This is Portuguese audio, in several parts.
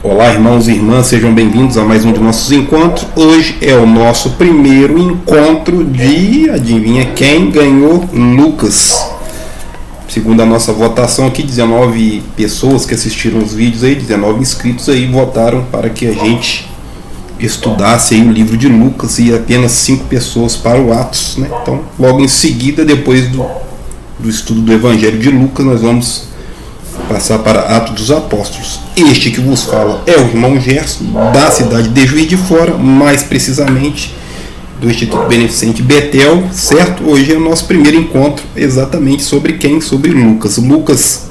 Olá, irmãos e irmãs, sejam bem-vindos a mais um de nossos encontros. Hoje é o nosso primeiro encontro de, adivinha quem ganhou? Lucas. Segundo a nossa votação aqui, 19 pessoas que assistiram os vídeos aí, 19 inscritos aí, votaram para que a gente estudasse aí o livro de Lucas, e apenas 5 pessoas para o Atos, né? Então, logo em seguida, depois do estudo do Evangelho de Lucas, nós vamos passar para Atos dos Apóstolos. Este que vos fala é o irmão Gerson, da cidade de Juiz de Fora, mais precisamente do Instituto Beneficente Betel, certo? Hoje é o nosso primeiro encontro exatamente sobre quem? Sobre Lucas. Lucas,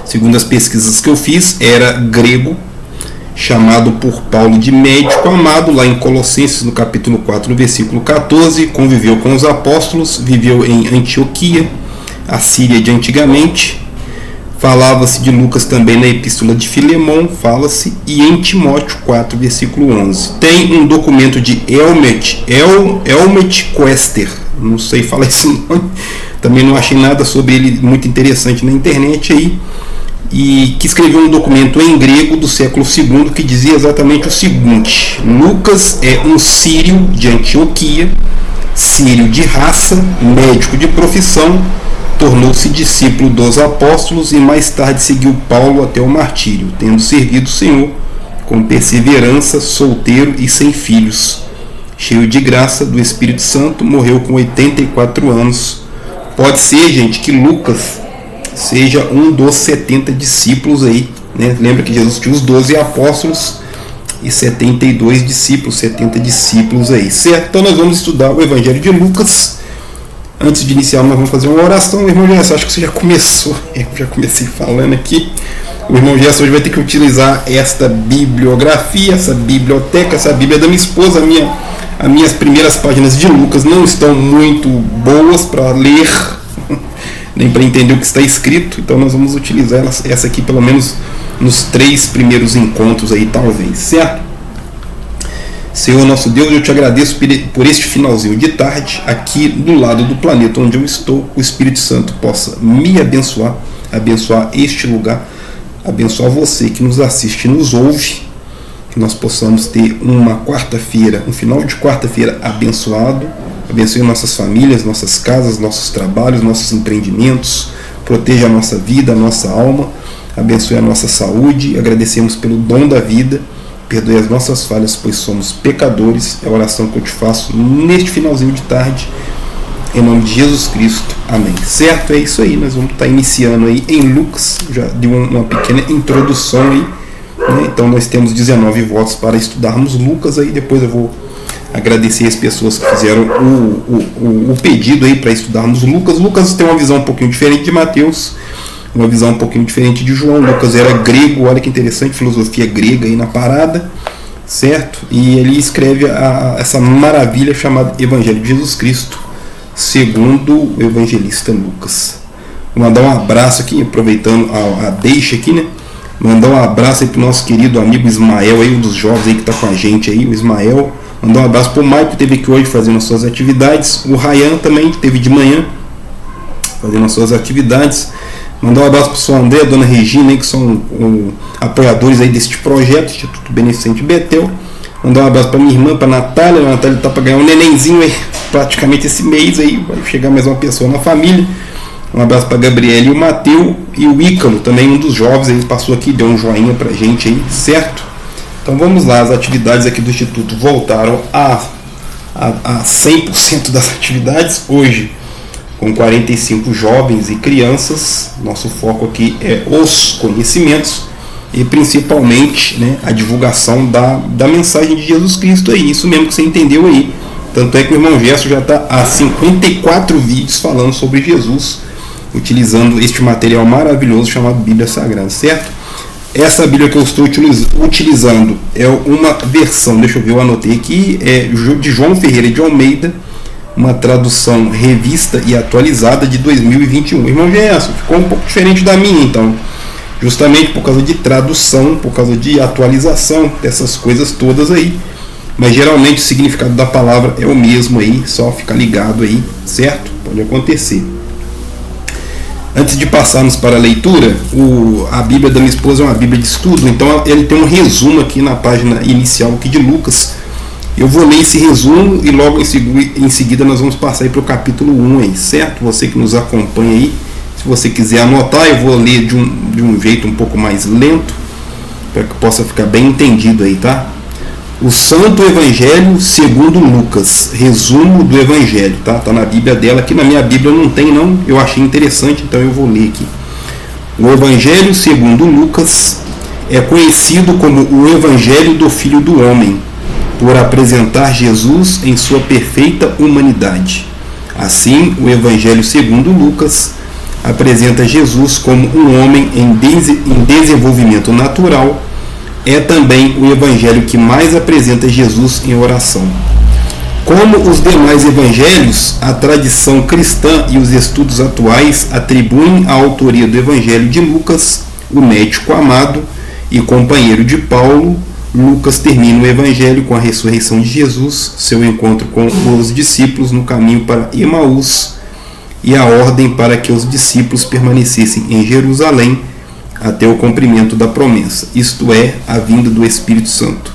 segundo as pesquisas que eu fiz, era grego, chamado por Paulo de médico amado, lá em Colossenses, no capítulo 4, no versículo 14, conviveu com os apóstolos, viveu em Antioquia, a Síria de antigamente. Falava-se de Lucas também na Epístola de Filemão, fala-se, e em Timóteo 4, versículo 11. Tem um documento de Helmut Koester, não sei falar esse nome, também não achei nada sobre ele muito interessante na internet aí, e que escreveu um documento em grego do século II que dizia exatamente o seguinte: Lucas é um sírio de Antioquia, sírio de raça, médico de profissão, tornou-se discípulo dos apóstolos e mais tarde seguiu Paulo até o martírio, tendo servido o Senhor com perseverança, solteiro e sem filhos. Cheio de graça do Espírito Santo, morreu com 84 anos. Pode ser, gente, que Lucas seja um dos 70 discípulos aí, né? Lembra que Jesus tinha os 12 apóstolos e 72 discípulos, 70 discípulos aí, certo? Então nós vamos estudar o Evangelho de Lucas. Antes de iniciar, nós vamos fazer uma oração. Irmão Gerson, acho que você já começou. Eu já comecei falando aqui. O irmão Gerson hoje vai ter que utilizar esta bibliografia, essa biblioteca, essa Bíblia da minha esposa. As minhas primeiras páginas de Lucas não estão muito boas para ler, nem para entender o que está escrito. Então nós vamos utilizar essa aqui pelo menos nos 3 primeiros encontros aí, talvez, certo? Senhor nosso Deus, eu te agradeço por este finalzinho de tarde, aqui do lado do planeta onde eu estou. O Espírito Santo possa me abençoar, abençoar este lugar, abençoar você que nos assiste e nos ouve, que nós possamos ter uma quarta-feira, um final de quarta-feira abençoado. Abençoe nossas famílias, nossas casas, nossos trabalhos, nossos empreendimentos, proteja a nossa vida, a nossa alma, abençoe a nossa saúde. Agradecemos pelo dom da vida. Perdoe as nossas falhas, pois somos pecadores. É a oração que eu te faço neste finalzinho de tarde, em nome de Jesus Cristo. Amém. Certo? É isso aí. Nós vamos estar iniciando aí em Lucas. Já dei uma pequena introdução aí, né? Então nós temos 19 votos para estudarmos Lucas. Aí depois eu vou agradecer as pessoas que fizeram o pedido aí para estudarmos Lucas. Lucas tem uma visão um pouquinho diferente de Mateus, uma visão um pouquinho diferente de João. Lucas era grego, olha que interessante, filosofia grega aí na parada, certo? E ele escreve essa maravilha chamada Evangelho de Jesus Cristo, segundo o evangelista Lucas. Vou mandar um abraço aqui, aproveitando a deixa aqui, né? Mandar um abraço aí pro nosso querido amigo Ismael, aí, um dos jovens aí que tá com a gente aí, o Ismael. Mandar um abraço pro Maicon, que esteve aqui hoje fazendo as suas atividades. O Ryan também, que esteve de manhã fazendo as suas atividades. Mandar um abraço para o seu André, a dona Regina, aí, que são apoiadores aí deste projeto, Instituto Beneficente Betel. Mandar um abraço para minha irmã, para a Natália. A Natália está para ganhar um nenenzinho aí, praticamente esse mês aí, vai chegar mais uma pessoa na família. Um abraço para a Gabriela e o Mateu. E o Ícaro, também um dos jovens, ele passou aqui, deu um joinha para a gente aí, certo? Então vamos lá, as atividades aqui do Instituto voltaram a 100% das atividades hoje, com 45 jovens e crianças. Nosso foco aqui é os conhecimentos e principalmente, né, a divulgação da mensagem de Jesus Cristo aí, isso mesmo que você entendeu aí. Tanto é que o irmão Gerson já está há 54 vídeos falando sobre Jesus, utilizando este material maravilhoso chamado Bíblia Sagrada, certo? Essa Bíblia que eu estou utilizando é uma versão, deixa eu ver, eu anotei aqui, é de João Ferreira de Almeida, uma tradução revista e atualizada de 2021. Irmão Gerson, ficou um pouco diferente da minha, então, justamente por causa de tradução, por causa de atualização, dessas coisas todas aí. Mas geralmente o significado da palavra é o mesmo aí, só ficar ligado aí, certo? Pode acontecer. Antes de passarmos para a leitura, a Bíblia da minha esposa é uma Bíblia de estudo, então ele tem um resumo aqui na página inicial aqui de Lucas. Eu vou ler esse resumo e logo em seguida nós vamos passar aí para o capítulo 1 aí, certo? Você que nos acompanha aí, se você quiser anotar, eu vou ler de um jeito um pouco mais lento, para que possa ficar bem entendido aí, tá? O Santo Evangelho segundo Lucas, resumo do Evangelho, tá? Tá na Bíblia dela, aqui na minha Bíblia não tem não, eu achei interessante, então eu vou ler aqui. O Evangelho segundo Lucas é conhecido como o Evangelho do Filho do Homem, por apresentar Jesus em sua perfeita humanidade. Assim, o Evangelho segundo Lucas apresenta Jesus como um homem em desenvolvimento natural. É também o evangelho que mais apresenta Jesus em oração. Como os demais evangelhos, a tradição cristã e os estudos atuais atribuem a autoria do Evangelho de Lucas, o médico amado e companheiro de Paulo. Lucas termina o evangelho com a ressurreição de Jesus, seu encontro com os discípulos no caminho para Emaús e a ordem para que os discípulos permanecessem em Jerusalém até o cumprimento da promessa, isto é, a vinda do Espírito Santo.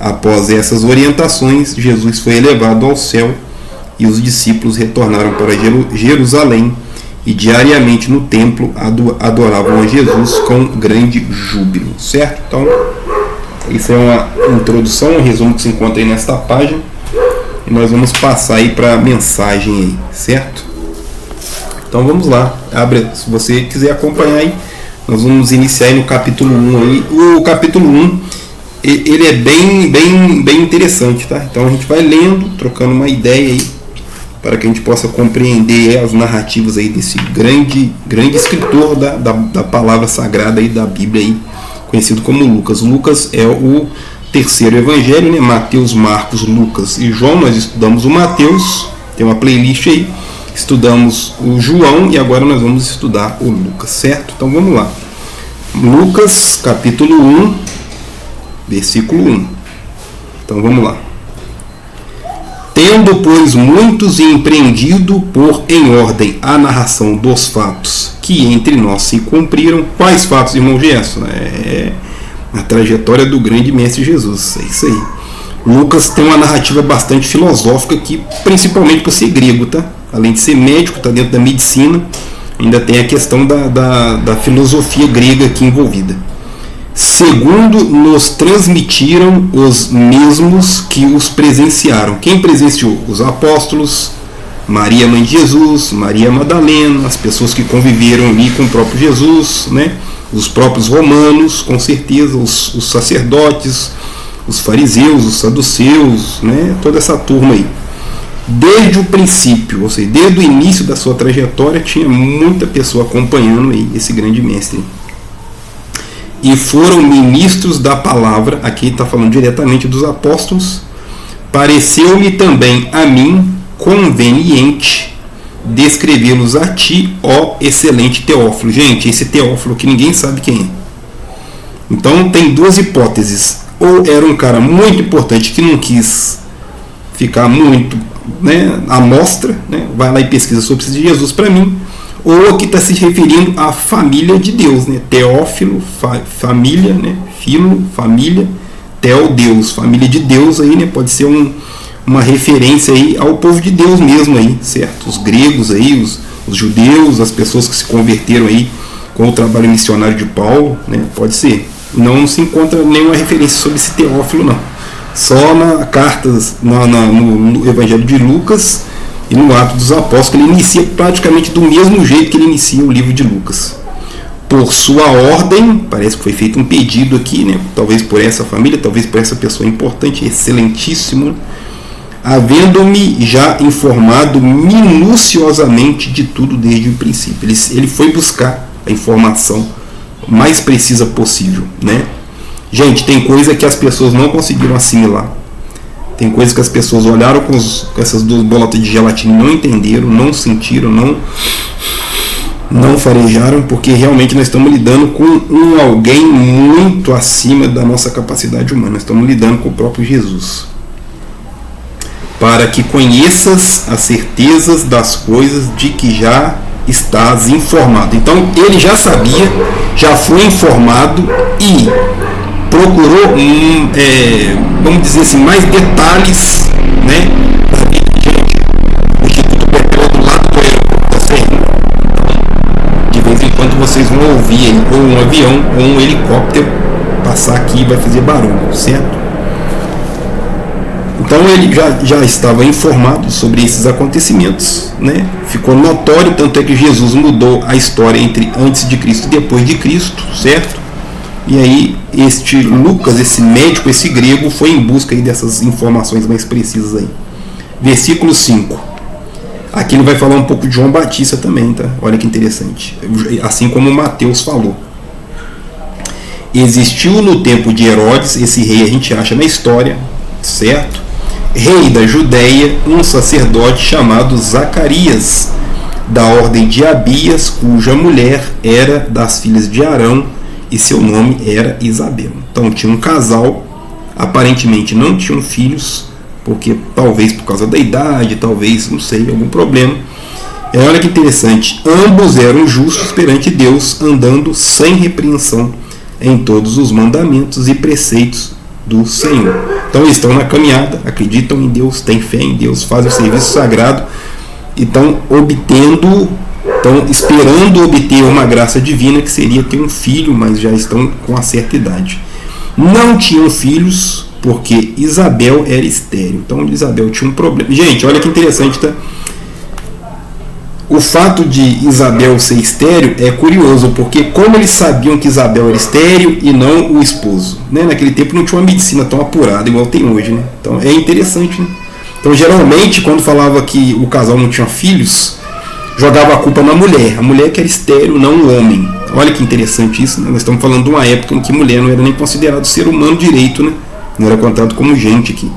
Após essas orientações, Jesus foi elevado ao céu e os discípulos retornaram para Jerusalém e diariamente no templo adoravam a Jesus com grande júbilo, certo? Então, isso é uma introdução, um resumo que se encontra aí nesta página e nós vamos passar aí para a mensagem aí, certo? Então vamos lá, abre, se você quiser acompanhar aí. Nós vamos iniciar aí no capítulo 1 aí. O capítulo 1, ele é bem interessante, tá? Então a gente vai lendo, trocando uma ideia aí, para que a gente possa compreender as narrativas aí desse grande escritor da palavra sagrada aí da Bíblia aí, conhecido como Lucas. Lucas é o terceiro evangelho, né? Mateus, Marcos, Lucas e João. Nós estudamos o Mateus, tem uma playlist aí. Estudamos o João e agora nós vamos estudar o Lucas, certo? Então vamos lá. Lucas, capítulo 1, versículo 1. Então vamos lá. Tendo, pois, muitos empreendido por em ordem a narração dos fatos que entre nós se cumpriram. Quais fatos, irmão Gerson? É a trajetória do grande mestre Jesus, é isso aí. Lucas tem uma narrativa bastante filosófica aqui, principalmente por ser grego, tá? Além de ser médico, está dentro da medicina, ainda tem a questão da filosofia grega aqui envolvida. Segundo nos transmitiram os mesmos que os presenciaram. Quem presenciou? Os apóstolos, Maria, mãe de Jesus, Maria Madalena, as pessoas que conviveram ali com o próprio Jesus, né? Os próprios romanos, com certeza, os sacerdotes, os fariseus, os saduceus, né? Toda essa turma aí. Desde o princípio, ou seja, desde o início da sua trajetória, tinha muita pessoa acompanhando aí esse grande mestre. E foram ministros da palavra, aqui está falando diretamente dos apóstolos. Pareceu-me também a mim conveniente descrevê-los a ti, ó excelente Teófilo. Gente, esse Teófilo que ninguém sabe quem é. Então tem duas hipóteses. Ou era um cara muito importante que não quis ficar muito, né, à mostra, né, vai lá e pesquisa sobre Jesus para mim, ou aqui está se referindo à família de Deus, né, Teófilo, família, né, filo, família, Teo, Deus, família de Deus aí, né, pode ser uma referência aí ao povo de Deus mesmo aí, certo? Os gregos aí, os judeus, as pessoas que se converteram aí com o trabalho missionário de Paulo, né, pode ser. Não se encontra nenhuma referência sobre esse Teófilo, não. Só na cartas, no Evangelho de Lucas e no Atos dos Apóstolos, que ele inicia praticamente do mesmo jeito que ele inicia o livro de Lucas. Por sua ordem, parece que foi feito um pedido aqui, né? Talvez por essa família, talvez por essa pessoa importante, excelentíssima, havendo-me já informado minuciosamente de tudo desde o princípio. Ele foi buscar a informação mais precisa possível, né? Gente, tem coisa que as pessoas não conseguiram assimilar. Tem coisa que as pessoas olharam com essas duas bolotas de gelatina e não entenderam, não sentiram, não farejaram, porque realmente nós estamos lidando com alguém muito acima da nossa capacidade humana. Nós estamos lidando com o próprio Jesus. Para que conheças as certezas das coisas de que já estás informado. Então ele já sabia, já foi informado e procurou, vamos dizer assim, mais detalhes, né? Gente, o Instituto Petróleo do lado do aeroporto da Serrinha. De vez em quando vocês vão ouvir ou um avião ou um helicóptero passar aqui e vai fazer barulho, certo? Então ele já estava informado sobre esses acontecimentos, né? Ficou notório, tanto é que Jesus mudou a história entre antes de Cristo e depois de Cristo, certo? E aí este Lucas, esse médico, esse grego, foi em busca aí dessas informações mais precisas aí. Versículo 5. Aqui ele vai falar um pouco de João Batista também, tá? Olha que interessante. Assim como Mateus falou. Existiu no tempo de Herodes, esse rei a gente acha na história, certo? Rei da Judéia, um sacerdote chamado Zacarias, da ordem de Abias, cuja mulher era das filhas de Arão e seu nome era Isabel. Então tinha um casal, aparentemente não tinham filhos, porque talvez por causa da idade, talvez, não sei, algum problema. Olha que interessante, ambos eram justos perante Deus, andando sem repreensão em todos os mandamentos e preceitos do Senhor. Então estão na caminhada, acreditam em Deus, têm fé em Deus, fazem o serviço sagrado e estão esperando obter uma graça divina, que seria ter um filho, mas já estão com uma certa idade. Não tinham filhos porque Isabel era estéril. Então Isabel tinha um problema. Gente, olha que interessante, tá? O fato de Isabel ser estéril é curioso, porque como eles sabiam que Isabel era estéril e não o esposo, né? Naquele tempo não tinha uma medicina tão apurada igual tem hoje, né? Então é interessante, né? Então geralmente quando falava que o casal não tinha filhos, jogava a culpa na mulher, a mulher que era estéril, não o homem. Olha que interessante isso, né? Nós estamos falando de uma época em que mulher não era nem considerado ser humano direito, né? Não era contado como gente aqui.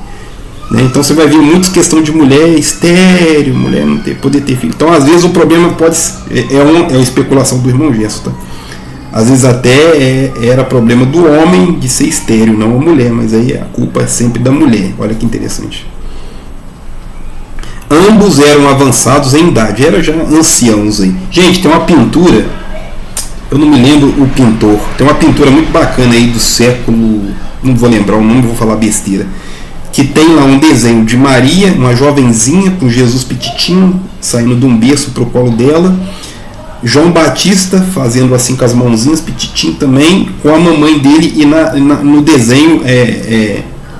Então você vai ver muita questão de mulher estéril, mulher não poder ter filho. Então às vezes o problema pode é uma especulação do irmão Gesso, tá? Às vezes até era problema do homem de ser estéril, não a mulher, mas aí a culpa é sempre da mulher. Olha que interessante. Ambos eram avançados em idade, eram já anciãos aí. Gente, tem uma pintura, eu não me lembro o pintor, tem uma pintura muito bacana aí do século, não vou lembrar o nome, vou falar besteira, que tem lá um desenho de Maria, uma jovenzinha com Jesus petitinho, saindo de um berço para o colo dela, João Batista fazendo assim com as mãozinhas, petitinho também, com a mamãe dele, e no desenho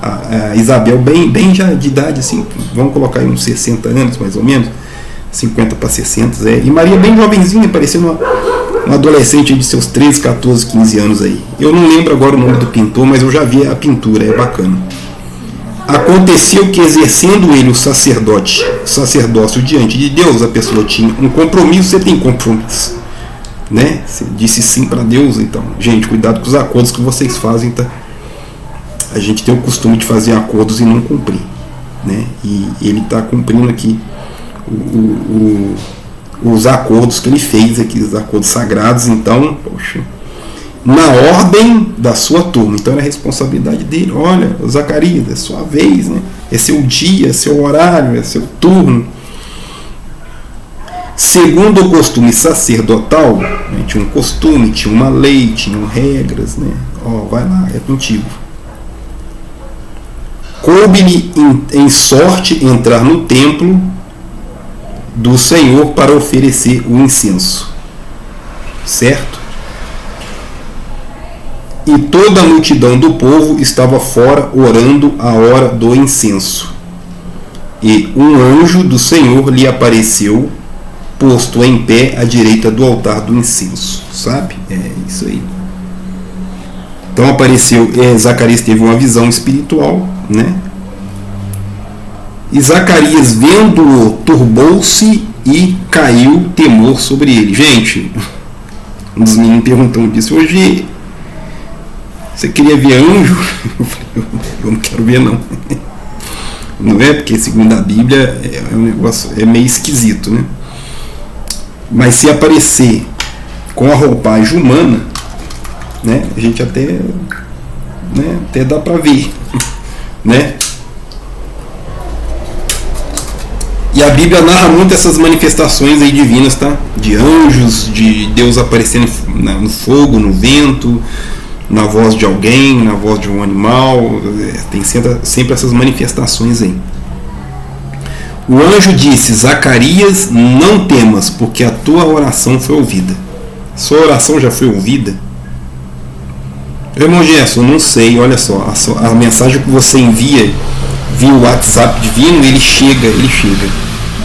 a Isabel bem já de idade, assim, vamos colocar aí uns 60 anos mais ou menos, 50 para 60, e Maria bem jovenzinha, parecendo uma adolescente de seus 13, 14, 15 anos aí. Eu não lembro agora o nome do pintor, mas eu já vi a pintura, é bacana. Aconteceu que, exercendo ele o sacerdócio diante de Deus, a pessoa tinha um compromisso. Você tem compromisso, né? Você disse sim para Deus, então, gente, cuidado com os acordos que vocês fazem, tá? A gente tem o costume de fazer acordos e não cumprir, né? E ele está cumprindo aqui os acordos que ele fez aqui, os acordos sagrados. Então, poxa, na ordem da sua turma. Então era a responsabilidade dele. Olha, Zacarias, é sua vez, né? É seu dia, é seu horário, é seu turno. Segundo o costume sacerdotal, né, tinha um costume, tinha uma lei, tinham regras, né? Vai lá, é contigo. Coube-lhe em sorte entrar no templo do Senhor para oferecer o incenso. Certo? E toda a multidão do povo estava fora orando a hora do incenso. E um anjo do Senhor lhe apareceu, posto em pé à direita do altar do incenso. Sabe? É isso aí. Então apareceu, Zacarias teve uma visão espiritual, né? E Zacarias, vendo-o, turbou-se e caiu temor sobre ele. Gente, um dos meninos perguntou disso hoje. Você queria ver anjo? Eu não quero ver, não. Não é? Porque, segundo a Bíblia, é um negócio meio esquisito, né? Mas se aparecer com a roupagem humana, né, a gente até dá para ver, né? E a Bíblia narra muito essas manifestações aí divinas, tá? De anjos, de Deus aparecendo no fogo, no vento, na voz de alguém, na voz de um animal. Tem sempre essas manifestações aí. O anjo disse: Zacarias, não temas, porque a tua oração foi ouvida. Sua oração já foi ouvida? Irmão Gerson, não sei, olha só, a mensagem que você envia via o WhatsApp divino, ele chega.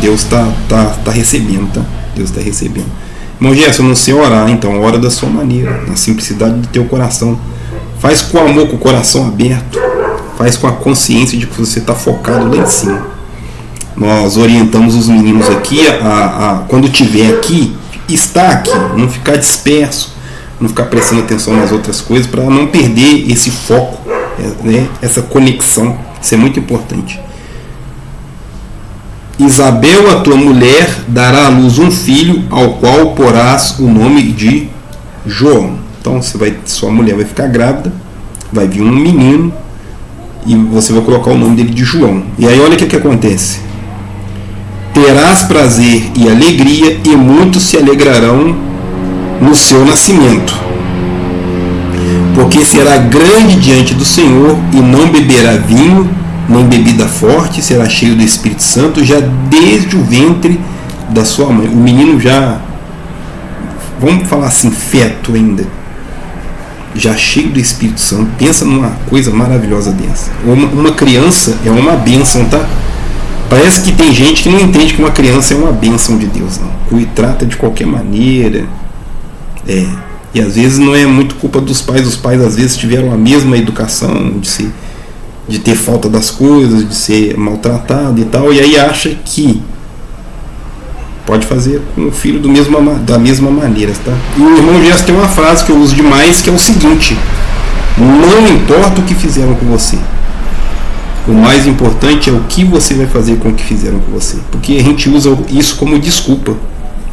Deus está recebendo, tá? Deus está recebendo. Irmão Gerson, não sei orar, então ora da sua maneira, na simplicidade do teu coração. Faz com amor, com o coração aberto. Faz com a consciência de que você está focado lá em cima. Nós orientamos os meninos aqui quando estiver aqui, estar aqui, não ficar disperso, não ficar prestando atenção nas outras coisas, para não perder esse foco, né? Essa conexão. Isso é muito importante. Isabel, a tua mulher, dará à luz um filho, ao qual porás o nome de João. Então sua mulher vai ficar grávida, vai vir um menino e você vai colocar o nome dele de João. E aí olha o que acontece. Terás prazer e alegria, e muitos se alegrarão no seu nascimento, porque será grande diante do Senhor, e não beberá vinho, nem bebida forte, será cheio do Espírito Santo, já desde o ventre da sua mãe. O menino já, vamos falar assim, feto ainda, já cheio do Espírito Santo. Pensa numa coisa maravilhosa dessa. Uma criança é uma bênção, tá? Parece que tem gente que não entende que uma criança é uma bênção de Deus, não. E trata de qualquer maneira. E às vezes não é muito culpa dos pais. Os pais às vezes tiveram a mesma educação de ter falta das coisas, de ser maltratado e tal, e aí acha que pode fazer com o filho da mesma maneira, tá? E o irmão Gerson tem uma frase que eu uso demais, que é o seguinte: não importa o que fizeram com você, o mais importante é o que você vai fazer com o que fizeram com você. Porque a gente usa isso como desculpa,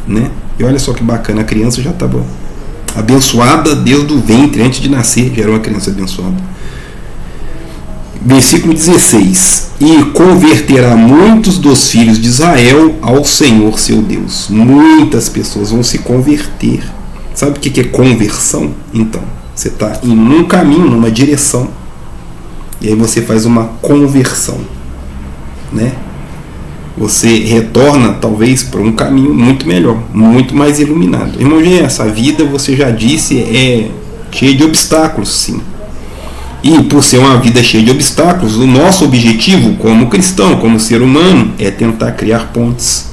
né? E olha só que bacana, a criança já estava abençoada desde o ventre, antes de nascer já era uma criança abençoada. Versículo 16: e converterá muitos dos filhos de Israel ao Senhor seu Deus. Muitas pessoas vão se converter. Sabe o que é conversão? Então, você está em um caminho, numa direção, e aí você faz uma conversão, né? Você retorna talvez para um caminho muito melhor, muito mais iluminado. Irmão, essa vida, você já disse, é cheia de obstáculos, sim. E por ser uma vida cheia de obstáculos, o nosso objetivo como cristão, como ser humano, é tentar criar pontes,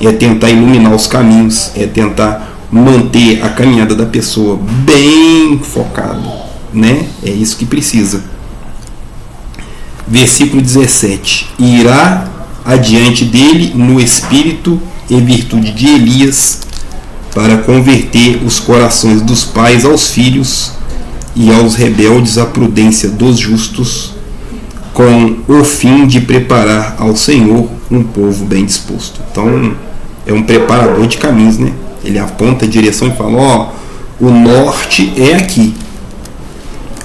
é tentar iluminar os caminhos, é tentar manter a caminhada da pessoa bem focada, né? É isso que precisa. Versículo 17: irá adiante dele no espírito e virtude de Elias, para converter os corações dos pais aos filhos, e aos rebeldes a prudência dos justos, com o fim de preparar ao Senhor um povo bem disposto. Então é um preparador de caminhos, né? Ele aponta a direção e fala: o norte é aqui,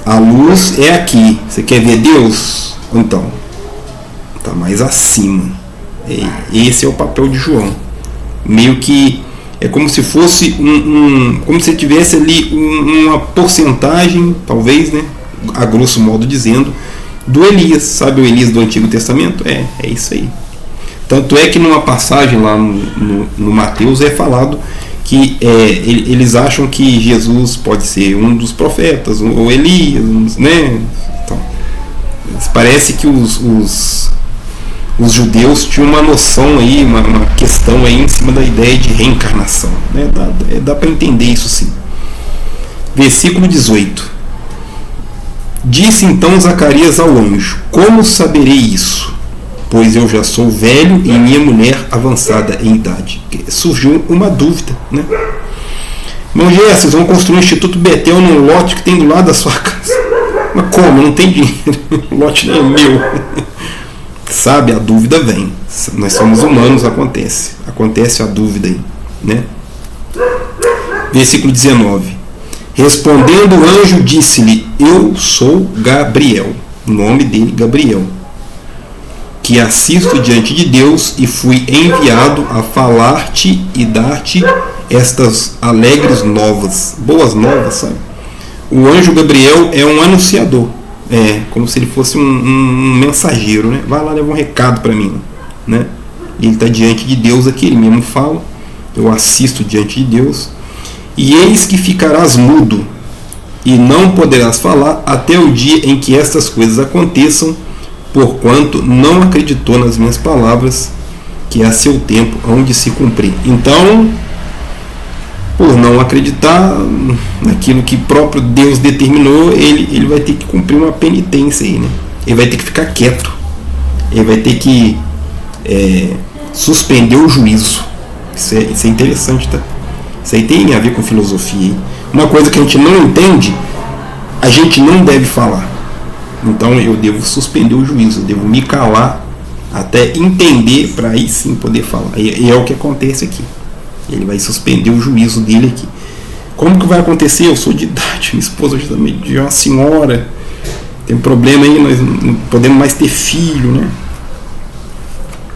a luz é aqui. Você quer ver Deus? Então está mais acima. Esse é o papel de João. Meio que é como se fosse como se tivesse ali uma porcentagem, talvez, né, a grosso modo dizendo, do Elias. Sabe o Elias do Antigo Testamento? É isso aí. Tanto é que numa passagem lá no Mateus é falado que eles acham que Jesus pode ser um dos profetas, ou Elias, né? Então, parece que os judeus tinham uma noção aí, uma questão aí em cima da ideia de reencarnação, né? Dá para entender isso, sim. Versículo 18: disse então Zacarias ao anjo: como saberei isso? Pois eu já sou velho e minha mulher avançada em idade. Surgiu uma dúvida, né? Irmão Gerson, vocês vão construir um Instituto Betel num lote que tem do lado da sua casa. Mas como? Não tem dinheiro. O lote não é meu. Sabe, a dúvida vem. Nós somos humanos, acontece a dúvida aí, né? Versículo 19: respondendo o anjo, disse-lhe: eu sou Gabriel. O nome dele, Gabriel. que assisto diante de Deus e fui enviado a falar-te e dar-te estas alegres novas, boas novas, sabe? O anjo Gabriel é um anunciador, como se ele fosse um mensageiro, né? Vai lá levar um recado para mim, né? Ele está diante de Deus aqui, ele mesmo fala, eu assisto diante de Deus, e eis que ficarás mudo e não poderás falar até o dia em que estas coisas aconteçam, porquanto não acreditou nas minhas palavras, que a seu tempo hão de se cumprir. Então, por não acreditar naquilo que próprio Deus determinou, ele vai ter que cumprir uma penitência aí, né? Ele vai ter que ficar quieto, ele vai ter que suspender o juízo. Isso é interessante, tá? Isso aí tem a ver com filosofia, hein? Uma coisa que a gente não entende, a gente não deve falar. Então eu devo suspender o juízo, eu devo me calar até entender, para aí sim poder falar. E é o que acontece aqui. Ele vai suspender o juízo dele aqui. Como que vai acontecer? Eu sou de idade, minha esposa já é uma senhora, tem problema aí, nós não podemos mais ter filho, né?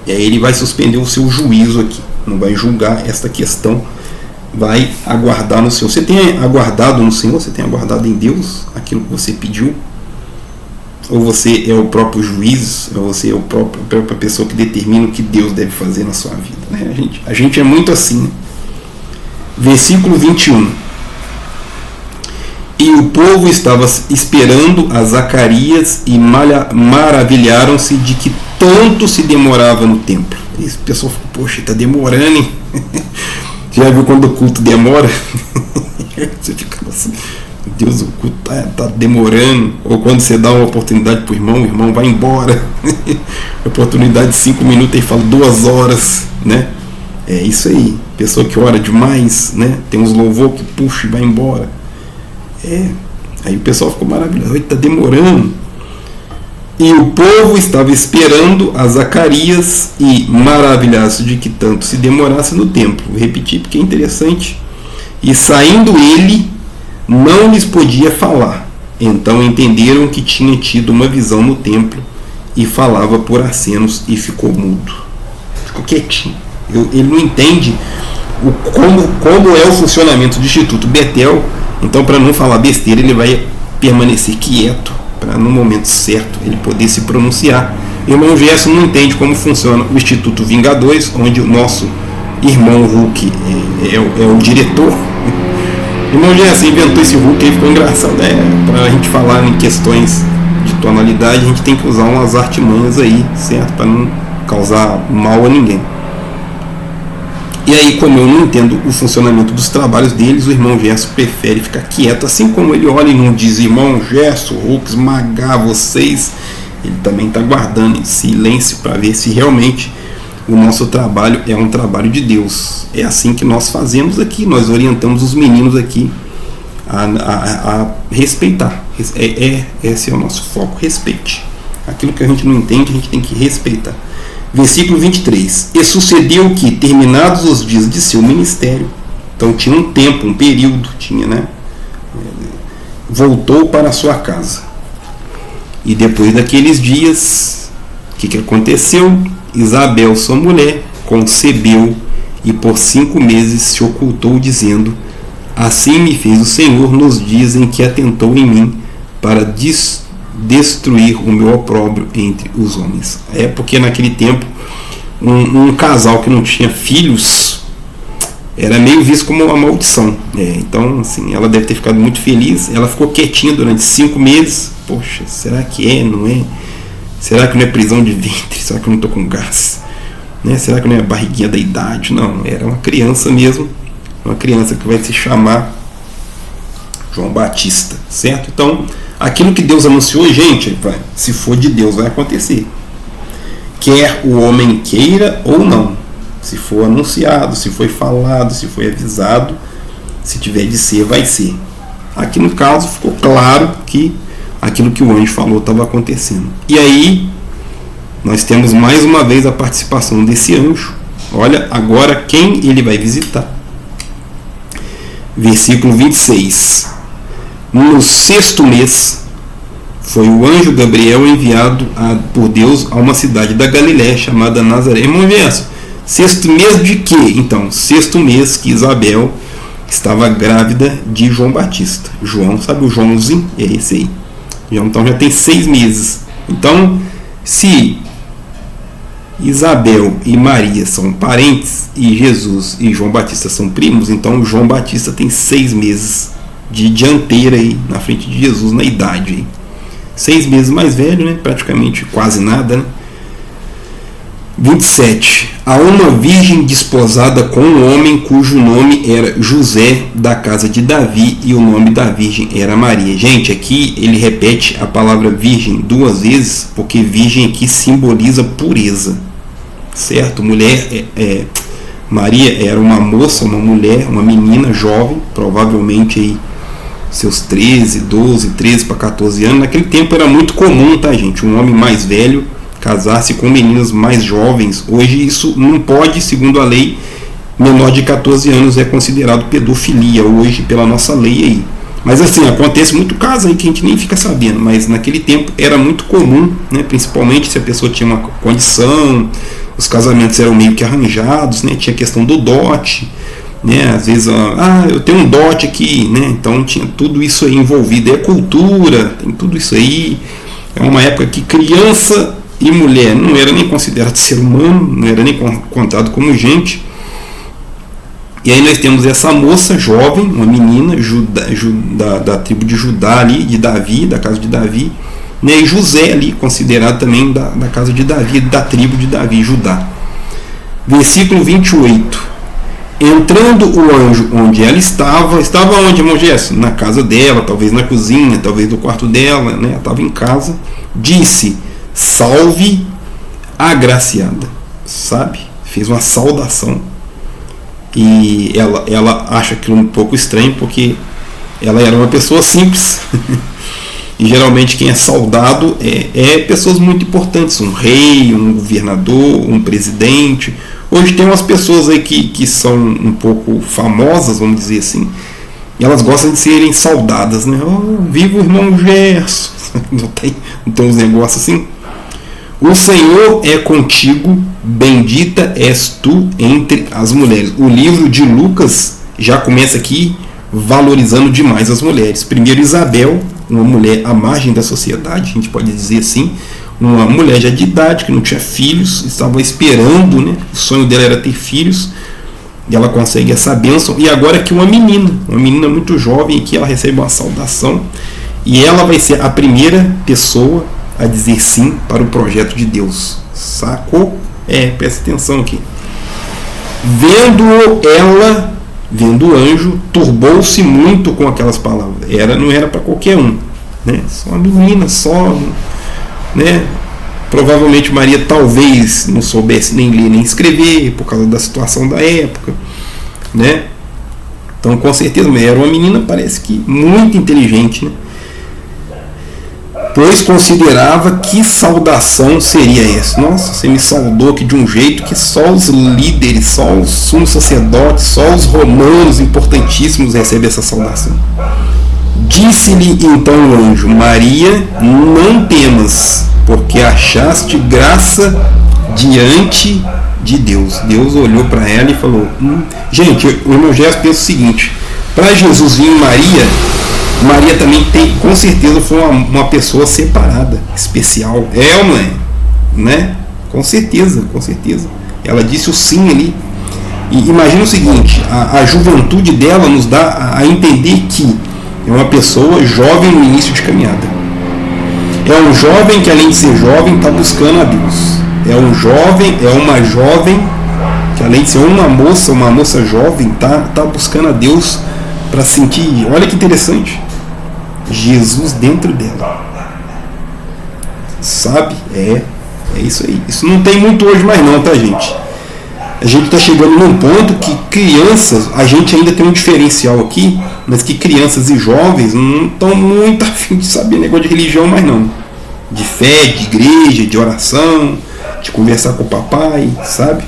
E aí ele vai suspender o seu juízo aqui, não vai julgar esta questão, vai aguardar no Senhor. Você tem aguardado no Senhor? Você tem aguardado em Deus aquilo que você pediu? Ou você é o próprio juiz? Ou você é a própria pessoa que determina o que Deus deve fazer na sua vida, né? A gente é muito assim, né? Versículo 21. E o povo estava esperando a Zacarias e maravilharam-se de que tanto se demorava no templo. E o pessoal ficou, poxa, está demorando, hein? Já viu quando o culto demora? Você fica assim, meu Deus, o culto tá demorando. Ou quando você dá uma oportunidade para o irmão vai embora. Oportunidade de 5 minutos e fala 2 horas, né? É isso aí. Pessoa que ora demais, né? Tem uns louvor que puxa e vai embora. Aí o pessoal ficou maravilhoso. Está demorando. E o povo estava esperando a Zacarias e maravilhasse de que tanto se demorasse no templo. Vou repetir porque é interessante. E saindo ele, não lhes podia falar. Então entenderam que tinha tido uma visão no templo e falava por acenos e ficou mudo. Ficou quietinho. Ele não entende como é o funcionamento do Instituto Betel. Então, para não falar besteira, ele vai permanecer quieto, para no momento certo ele poder se pronunciar. O irmão Gerson não entende como funciona o Instituto Vingadores, onde o nosso irmão Hulk é o diretor. O irmão Gerson inventou esse Hulk aí, ficou engraçado. Para a gente falar em questões de tonalidade, a gente tem que usar umas artimanhas aí, certo? Para não causar mal a ninguém. E aí, como eu não entendo o funcionamento dos trabalhos deles, o irmão Gerson prefere ficar quieto, assim como ele olha e não diz, irmão Gerson, Hulk esmagar vocês, ele também está guardando em silêncio para ver se realmente o nosso trabalho é um trabalho de Deus. É assim que nós fazemos aqui, nós orientamos os meninos aqui a respeitar. Esse é o nosso foco, respeite. Aquilo que a gente não entende, a gente tem que respeitar. Versículo 23. E sucedeu que, terminados os dias de seu ministério, então tinha um tempo, um período, voltou para a sua casa. E depois daqueles dias, o que aconteceu? Isabel, sua mulher, concebeu e por 5 meses se ocultou, dizendo, assim me fez o Senhor nos dias em que atentou em mim para destruir o meu opróbrio entre os homens. Porque naquele tempo um casal que não tinha filhos era meio visto como uma maldição. Então assim, ela deve ter ficado muito feliz. Ela ficou quietinha durante 5 meses. Poxa, será que não é? Será que não é prisão de ventre? Será que eu não estou com gás? Será que não é a barriguinha da idade? Não, era uma criança mesmo, uma criança que vai se chamar João Batista, certo? Então aquilo que Deus anunciou, gente, se for de Deus, vai acontecer. Quer o homem queira ou não. Se for anunciado, se foi falado, se foi avisado, se tiver de ser, vai ser. Aqui no caso ficou claro que aquilo que o anjo falou estava acontecendo. E aí nós temos mais uma vez a participação desse anjo. Olha agora quem ele vai visitar. Versículo 26. No 6º mês Foi o anjo Gabriel enviado por Deus a uma cidade da Galiléia chamada Nazaré. Irmão Gerson, sexto mês de quê? Então, sexto mês que Isabel estava grávida de João Batista. João, sabe o Joãozinho? É esse aí. Então já tem 6 meses. Então, se Isabel e Maria são parentes e Jesus e João Batista são primos, então João Batista tem 6 meses de dianteira aí na frente de Jesus na idade aí. 6 meses mais velho, né? Praticamente quase nada, né? 27. Há uma virgem desposada com um homem cujo nome era José, da casa de Davi, e o nome da virgem era Maria. Gente, aqui ele repete a palavra virgem 2 vezes, porque virgem aqui simboliza pureza, certo? Maria era uma moça, uma mulher, uma menina jovem, provavelmente aí seus 13 para 14 anos. Naquele tempo era muito comum, tá, gente? Um homem mais velho casar-se com meninas mais jovens. Hoje isso não pode, segundo a lei, menor de 14 anos é considerado pedofilia hoje pela nossa lei aí. Mas assim, acontece muito caso aí que a gente nem fica sabendo, mas naquele tempo era muito comum, né? Principalmente se a pessoa tinha uma condição, os casamentos eram meio que arranjados, né? Tinha a questão do dote, né? Às vezes, eu tenho um dote aqui, né? Então tinha tudo isso aí envolvido. É cultura, tem tudo isso aí. É uma época que criança e mulher não era nem considerado ser humano, não era nem contado como gente. E aí nós temos essa moça jovem, uma menina da tribo de Judá ali, de Davi, da casa de Davi, né? E José ali, considerado também da casa de Davi, da tribo de Davi, Judá. Versículo 28. Entrando o anjo onde ela estava onde, irmão Gerson? Na casa dela, talvez na cozinha, talvez no quarto dela, né? Ela estava em casa. Disse: salve, agraciada. Sabe? Fez uma saudação. E ela acha aquilo um pouco estranho, porque ela era uma pessoa simples. E geralmente quem é saudado é pessoas muito importantes. Um rei, um governador, um presidente. Hoje tem umas pessoas aí que são um pouco famosas, vamos dizer assim, e elas gostam de serem saudadas, né? Oh, viva o irmão Gerson. Não tem uns negócios assim. O Senhor é contigo, bendita és tu entre as mulheres. O livro de Lucas já começa aqui valorizando demais as mulheres. Primeiro, Isabel, uma mulher à margem da sociedade, a gente pode dizer assim, uma mulher já de idade, que não tinha filhos, estava esperando, né? O sonho dela era ter filhos, e ela consegue essa bênção. E agora que uma menina muito jovem, que ela recebe uma saudação, e ela vai ser a primeira pessoa a dizer sim para o projeto de Deus. Sacou? Presta atenção aqui. Vendo o anjo, turbou-se muito com aquelas palavras. Não era para qualquer um, né? Só uma menina, né? Provavelmente Maria talvez não soubesse nem ler nem escrever por causa da situação da época, né? Então com certeza era uma menina, parece que muito inteligente, né? Pois considerava que saudação seria essa. Nossa, você me saudou aqui de um jeito que só os líderes, só os sumos sacerdotes, só os romanos importantíssimos recebem essa saudação. Disse-lhe então o anjo: Maria, não temas, porque achaste graça diante de Deus. Deus olhou para ela e falou: Gente, o irmão Gerson pensa o seguinte: para Jesus vir Maria também com certeza foi uma pessoa separada, especial. Não é? Né? Com certeza. Ela disse o sim ali. E imagina o seguinte: a juventude dela nos dá a entender que é uma pessoa jovem no início de caminhada. É um jovem que, além de ser jovem, está buscando a Deus. É uma jovem que, além de ser uma moça jovem, está buscando a Deus para sentir. Olha que interessante. Jesus dentro dela. Sabe? É isso aí. Isso não tem muito hoje mais não, tá, gente? A gente está chegando num ponto que crianças, a gente ainda tem um diferencial aqui, mas que crianças e jovens não estão muito a fim de saber negócio de religião mais não. De fé, de igreja, de oração, de conversar com o papai, sabe?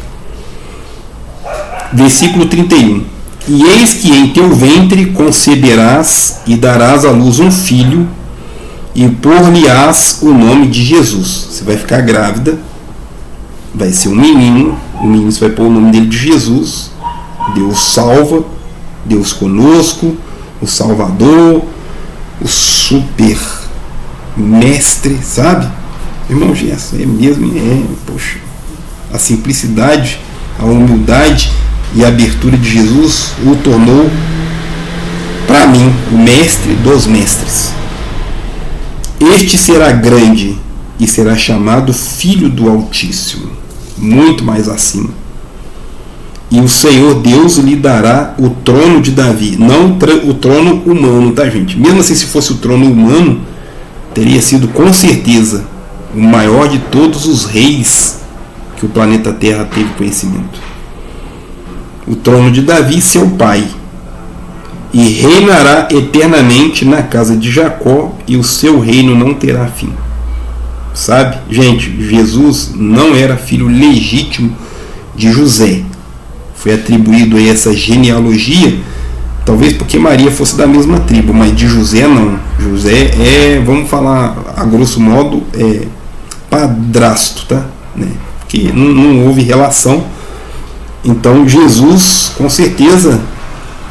Versículo 31. E eis que em teu ventre conceberás e darás à luz um filho, e por-lhe-ás o nome de Jesus. Você vai ficar grávida, vai ser um menino, o menino você vai pôr o nome dele de Jesus. Deus salva, Deus conosco, o Salvador, o super mestre, sabe? Irmão, é mesmo, poxa, a simplicidade, a humildade e a abertura de Jesus o tornou, para mim, o mestre dos mestres. Este será grande e será chamado Filho do Altíssimo, muito mais acima. E o Senhor Deus lhe dará o trono de Davi, não o trono humano, tá, gente? Mesmo assim, se fosse o trono humano, teria sido com certeza o maior de todos os reis que o planeta Terra teve conhecimento. O trono de Davi, seu pai, e reinará eternamente na casa de Jacó, e o seu reino não terá fim. Sabe, gente, Jesus não era filho legítimo de José. Foi atribuído a essa genealogia, talvez porque Maria fosse da mesma tribo, mas de José não. José é, vamos falar a grosso modo, padrasto, tá? Porque não houve relação. Então Jesus, com certeza,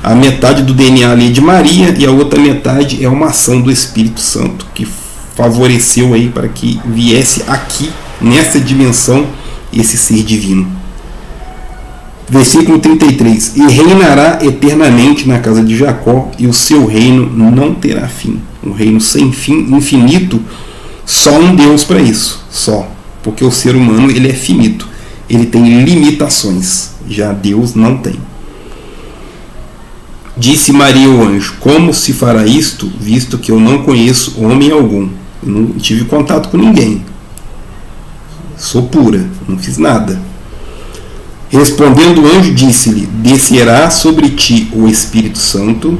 a metade do DNA ali é de Maria e a outra metade é uma ação do Espírito Santo que favoreceu aí para que viesse aqui, nessa dimensão, esse ser divino. Versículo 33. E reinará eternamente na casa de Jacó, e o seu reino não terá fim. Um reino sem fim, infinito. Só um Deus para isso. Só. Porque o ser humano ele é finito. Ele tem limitações. Já Deus não tem. Disse Maria ao anjo: como se fará isto, visto que eu não conheço homem algum? Eu não tive contato com ninguém. Sou pura, não fiz nada. Respondendo o anjo, disse-lhe: descerá sobre ti o Espírito Santo,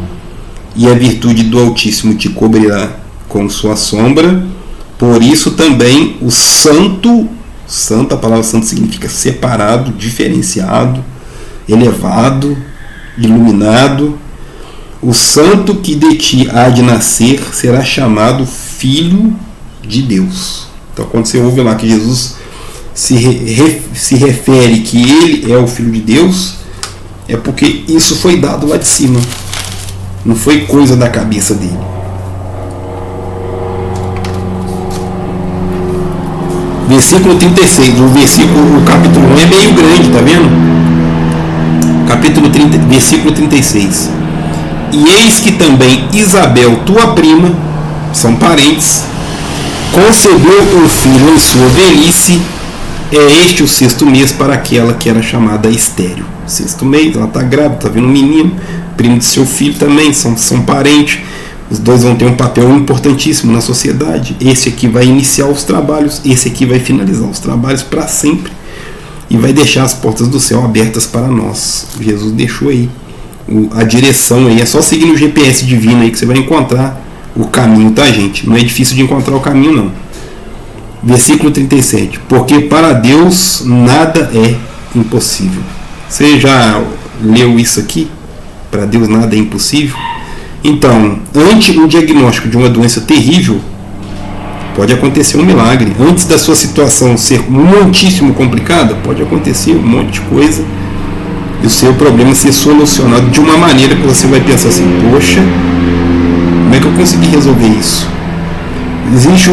e a virtude do Altíssimo te cobrirá com sua sombra. Por isso também o santo, a palavra santo significa separado, diferenciado, elevado, iluminado. O santo que de ti há de nascer será chamado Filho de Deus. Então, quando você ouve lá que Jesus se refere que ele é o Filho de Deus, é porque isso foi dado lá de cima, não foi coisa da cabeça dele. Versículo 36, o capítulo 1 é meio grande, tá vendo? Capítulo 30, versículo 36. E eis que também Isabel, tua prima, são parentes, concebeu um filho em sua velhice. É este o 6º mês para aquela que era chamada estéril. 6º mês, ela está grávida, está vendo um menino, primo de seu filho também, são parentes. Os dois vão ter um papel importantíssimo na sociedade. Esse aqui vai iniciar os trabalhos, esse aqui vai finalizar os trabalhos para sempre e vai deixar as portas do céu abertas para nós. Jesus deixou aí a direção aí, é só seguir no GPS divino aí que você vai encontrar o caminho, tá, gente? Não é difícil de encontrar o caminho, não. Versículo 37. Porque para Deus nada é impossível. Você já leu isso aqui? Para Deus nada é impossível? Então, ante o diagnóstico de uma doença terrível, pode acontecer um milagre. Antes da sua situação ser muitíssimo complicada, pode acontecer um monte de coisa e o seu problema ser solucionado de uma maneira que você vai pensar assim: poxa, como é que eu consegui resolver isso? Existe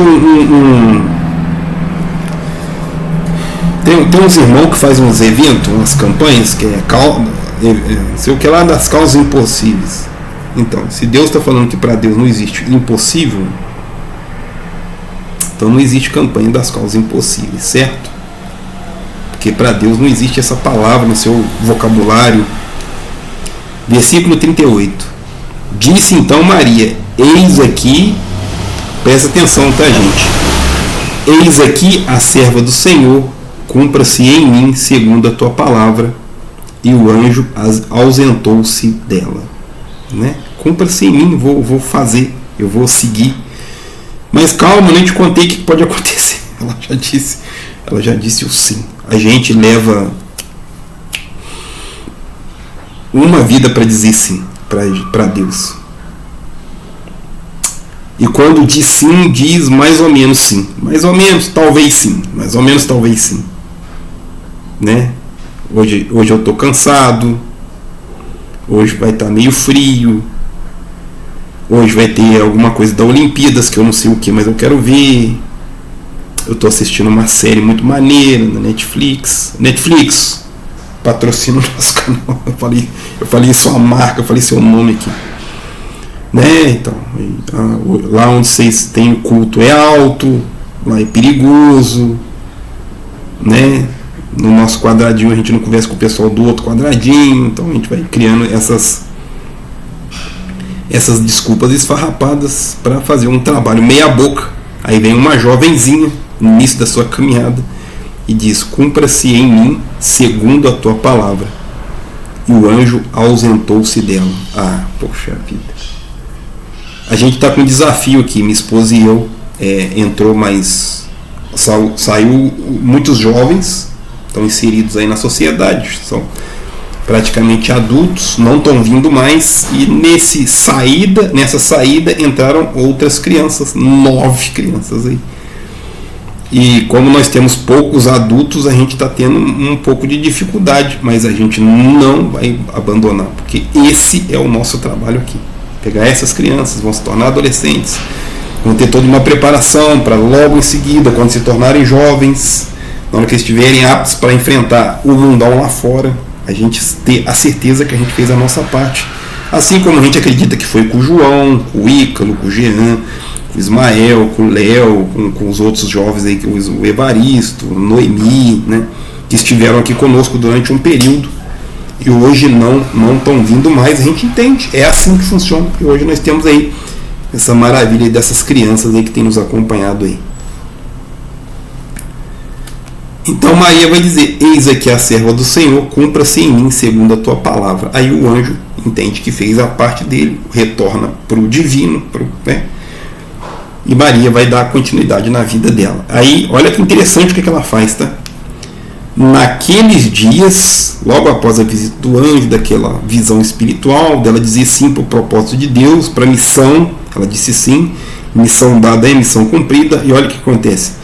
tem uns irmãos que fazem uns eventos, umas campanhas que sei o que lá, das causas impossíveis. Então, se Deus está falando que para Deus não existe impossível, então não existe campanha das causas impossíveis, certo? Porque para Deus não existe essa palavra no seu vocabulário. Versículo 38. Disse então Maria: eis aqui, presta atenção, tá, gente? Eis aqui a serva do Senhor, cumpra-se em mim segundo a tua palavra. E o anjo ausentou-se dela. Né? Cumpra-se em mim, vou fazer, eu vou seguir. Mas calma, nem te contei o que pode acontecer. Ela já disse o sim. A gente leva uma vida para dizer sim para Deus. E quando diz sim, diz mais ou menos sim. Mais ou menos, talvez sim. Mais ou menos, talvez sim. Né? Hoje eu estou cansado. Hoje vai estar meio frio. Hoje vai ter alguma coisa da Olimpíadas que eu não sei o que, mas eu quero ver. Eu estou assistindo uma série muito maneira na Netflix. Netflix, patrocina o nosso canal. Eu falei sua marca, eu falei seu nome aqui. Né? Então, lá onde vocês têm o culto é alto, lá é perigoso, né? No nosso quadradinho a gente não conversa com o pessoal do outro quadradinho, então a gente vai criando essas desculpas esfarrapadas para fazer um trabalho meia boca. Aí vem uma jovenzinha no início da sua caminhada e diz: cumpra-se em mim segundo a tua palavra. E o anjo ausentou-se dela. Ah, poxa vida. A gente está com um desafio aqui, minha esposa e eu. Entrou mais. Saiu muitos jovens, estão inseridos aí na sociedade, são praticamente adultos, não estão vindo mais. E nessa saída entraram outras crianças, 9 crianças aí. E como nós temos poucos adultos, a gente está tendo um pouco de dificuldade, mas a gente não vai abandonar, porque esse é o nosso trabalho aqui. Pegar essas crianças, vão se tornar adolescentes, vão ter toda uma preparação para logo em seguida, quando se tornarem jovens, na hora que estiverem aptos para enfrentar o mundão lá fora, a gente ter a certeza que a gente fez a nossa parte. Assim como a gente acredita que foi com o João, com o Ícaro, com o Jean, com o Ismael, com o Léo, com os outros jovens aí, o Evaristo, o Noemi, né, que estiveram aqui conosco durante um período. E hoje não estão vindo mais, a gente entende, é assim que funciona. E hoje nós temos aí essa maravilha dessas crianças aí que tem nos acompanhado aí. Então Maria vai dizer: eis aqui a serva do Senhor, cumpra-se em mim segundo a tua palavra. Aí o anjo entende que fez a parte dele, retorna para o divino, né? E Maria vai dar continuidade na vida dela. Aí olha que interessante o que ela faz, tá? Naqueles dias, logo após a visita do anjo, daquela visão espiritual, dela dizer sim para o propósito de Deus, para a missão, ela disse sim, missão dada é missão cumprida. E olha o que acontece: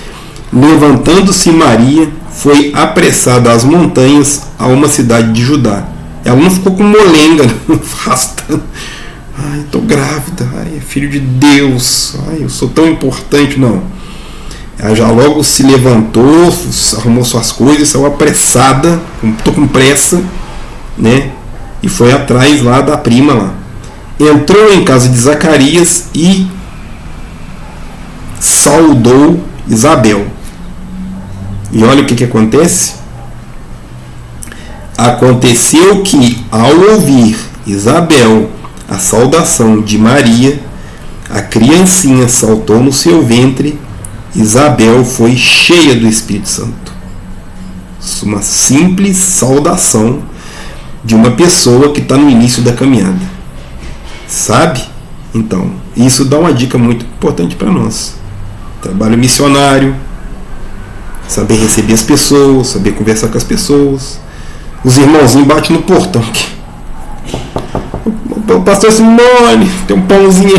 levantando-se Maria, foi apressada às montanhas, a uma cidade de Judá. Ela não ficou com molenga, arrastando. Ai, estou grávida, ai, é filho de Deus, ai, eu sou tão importante, não. Ela já logo se levantou, arrumou suas coisas, saiu apressada, estou com pressa, né? E foi atrás lá da prima lá. Entrou em casa de Zacarias e saudou Isabel. E olha o que acontece. Aconteceu que, ao ouvir Isabel a saudação de Maria, a criancinha saltou no seu ventre. Isabel foi cheia do Espírito Santo. Uma simples saudação de uma pessoa que está no início da caminhada. Sabe? Então, isso dá uma dica muito importante para nós. Trabalho missionário, saber receber as pessoas, saber conversar com as pessoas. Os irmãozinhos batem no portão aqui. O pastor Simone, tem um pãozinho.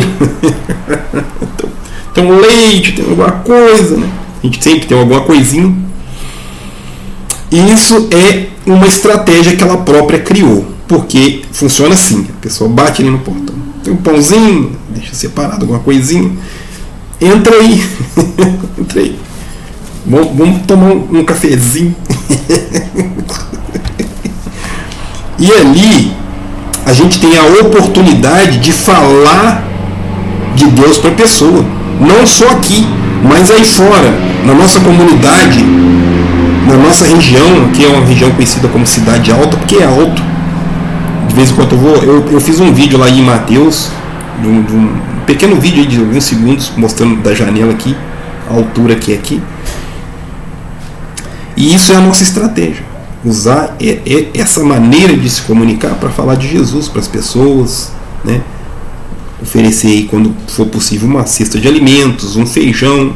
Tem um leite, tem alguma coisa, né? A gente sempre tem alguma coisinha. E isso é uma estratégia que ela própria criou, porque funciona assim: a pessoa bate ali no portão, tem um pãozinho, deixa separado alguma coisinha, entra aí, entra aí, vamos tomar um cafezinho. E ali a gente tem a oportunidade de falar de Deus para a pessoa. Não só aqui, mas aí fora, na nossa comunidade, na nossa região, que é uma região conhecida como Cidade Alta, porque é alto. De vez em quando eu fiz um vídeo lá em Mateus, um pequeno vídeo aí de alguns segundos, mostrando da janela aqui, a altura que é aqui. E isso é a nossa estratégia. Usar essa maneira de se comunicar para falar de Jesus para as pessoas, né? Oferecer aí, quando for possível, uma cesta de alimentos, um feijão,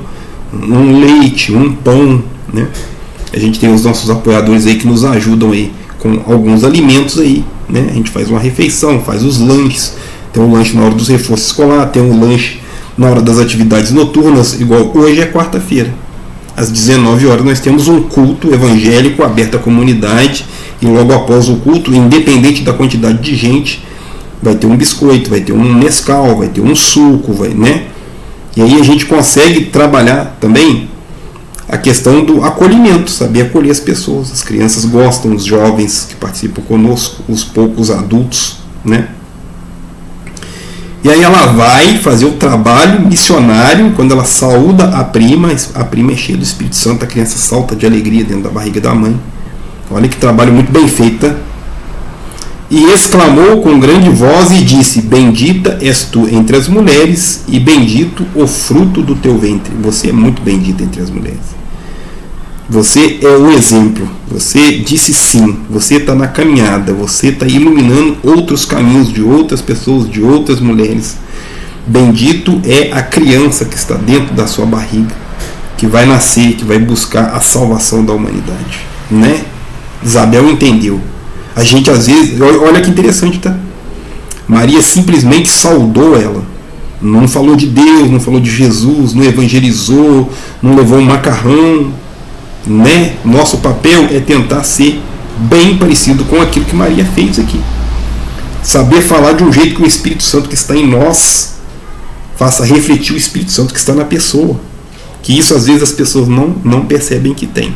um leite, um pão, né? A gente tem os nossos apoiadores aí que nos ajudam aí com alguns alimentos aí, né? A gente faz uma refeição, faz os lanches, tem um lanche na hora dos reforços escolar, tem um lanche na hora das atividades noturnas, igual hoje é quarta-feira. Às 19 horas nós temos um culto evangélico aberto à comunidade, e logo após o culto, independente da quantidade de gente, vai ter um biscoito, vai ter um Nescau, vai ter um suco, né? E aí a gente consegue trabalhar também a questão do acolhimento, saber acolher as pessoas. As crianças gostam, os jovens que participam conosco, os poucos adultos, né? E aí ela vai fazer o trabalho missionário. Quando ela saúda a prima é cheia do Espírito Santo, a criança salta de alegria dentro da barriga da mãe. Olha que trabalho muito bem feito. E exclamou com grande voz e disse: bendita és tu entre as mulheres, e bendito o fruto do teu ventre. Você é muito bendita entre as mulheres. Você é o exemplo. Você disse sim. Você está na caminhada. Você está iluminando outros caminhos de outras pessoas, de outras mulheres. Bendito é a criança que está dentro da sua barriga, que vai nascer, que vai buscar a salvação da humanidade, né? Isabel entendeu. A gente às vezes, olha que interessante, tá? Maria simplesmente saudou ela. Não falou de Deus, não falou de Jesus, não evangelizou, não levou um macarrão, né? Nosso papel é tentar ser bem parecido com aquilo que Maria fez aqui. Saber falar de um jeito que o Espírito Santo que está em nós faça refletir o Espírito Santo que está na pessoa. Que isso às vezes as pessoas não percebem que tem.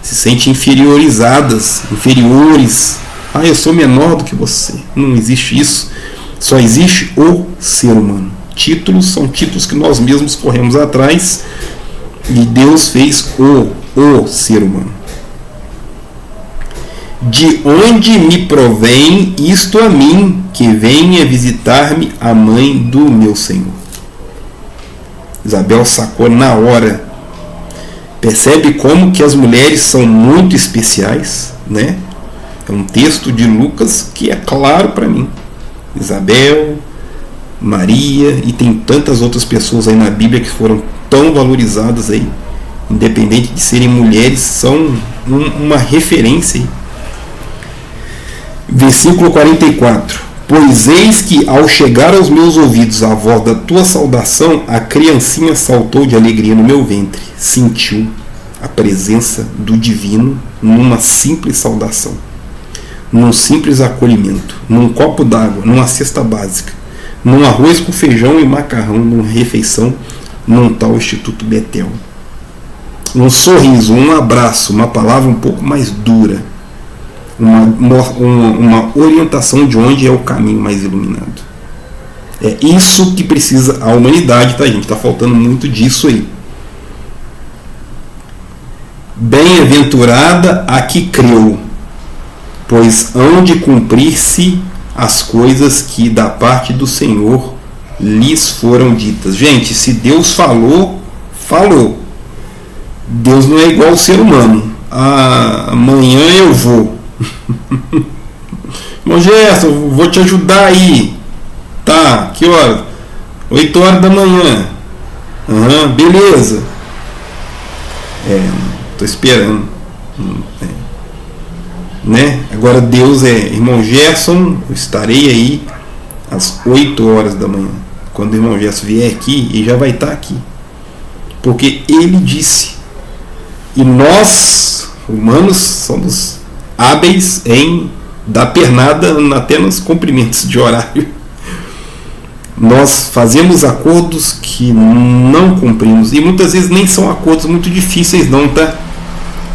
Se sentem inferiorizadas, inferiores. Ah, eu sou menor do que você. Não existe isso. Só existe o ser humano. Títulos são títulos que nós mesmos corremos atrás, e Deus fez o ser humano. De onde me provém isto a mim, que venha visitar-me a mãe do meu Senhor? Isabel sacou na hora. Percebe como que as mulheres são muito especiais, né? É um texto de Lucas que é claro para mim. Isabel, Maria, e tem tantas outras pessoas aí na Bíblia que foram tão valorizadas aí, independente de serem mulheres, são uma referência aí. Versículo 44. Pois eis que ao chegar aos meus ouvidos a voz da tua saudação, a criancinha saltou de alegria no meu ventre, sentiu a presença do divino numa simples saudação, num simples acolhimento, num copo d'água, numa cesta básica, num arroz com feijão e macarrão, numa refeição, num tal Instituto Betel. Um sorriso, um abraço, uma palavra um pouco mais dura, uma orientação de onde é o caminho mais iluminado. É isso que precisa a humanidade, tá, gente? Está faltando muito disso aí. Bem-aventurada a que creu, pois hão de cumprir-se as coisas que da parte do Senhor lhes foram ditas. Gente, se Deus falou, falou. Deus não é igual ao ser humano. Amanhã eu vou. Irmão Gerson, vou te ajudar aí. Tá, que hora? 8 horas da manhã. Beleza. Tô esperando. Né? Agora Deus irmão Gerson, eu estarei aí às 8 horas da manhã. Quando o irmão Gerson vier aqui, ele já vai estar aqui. Porque ele disse. E nós, humanos, somos hábeis em dar pernada até nos cumprimentos de horário. Nós fazemos acordos que não cumprimos. E muitas vezes nem são acordos muito difíceis não, tá?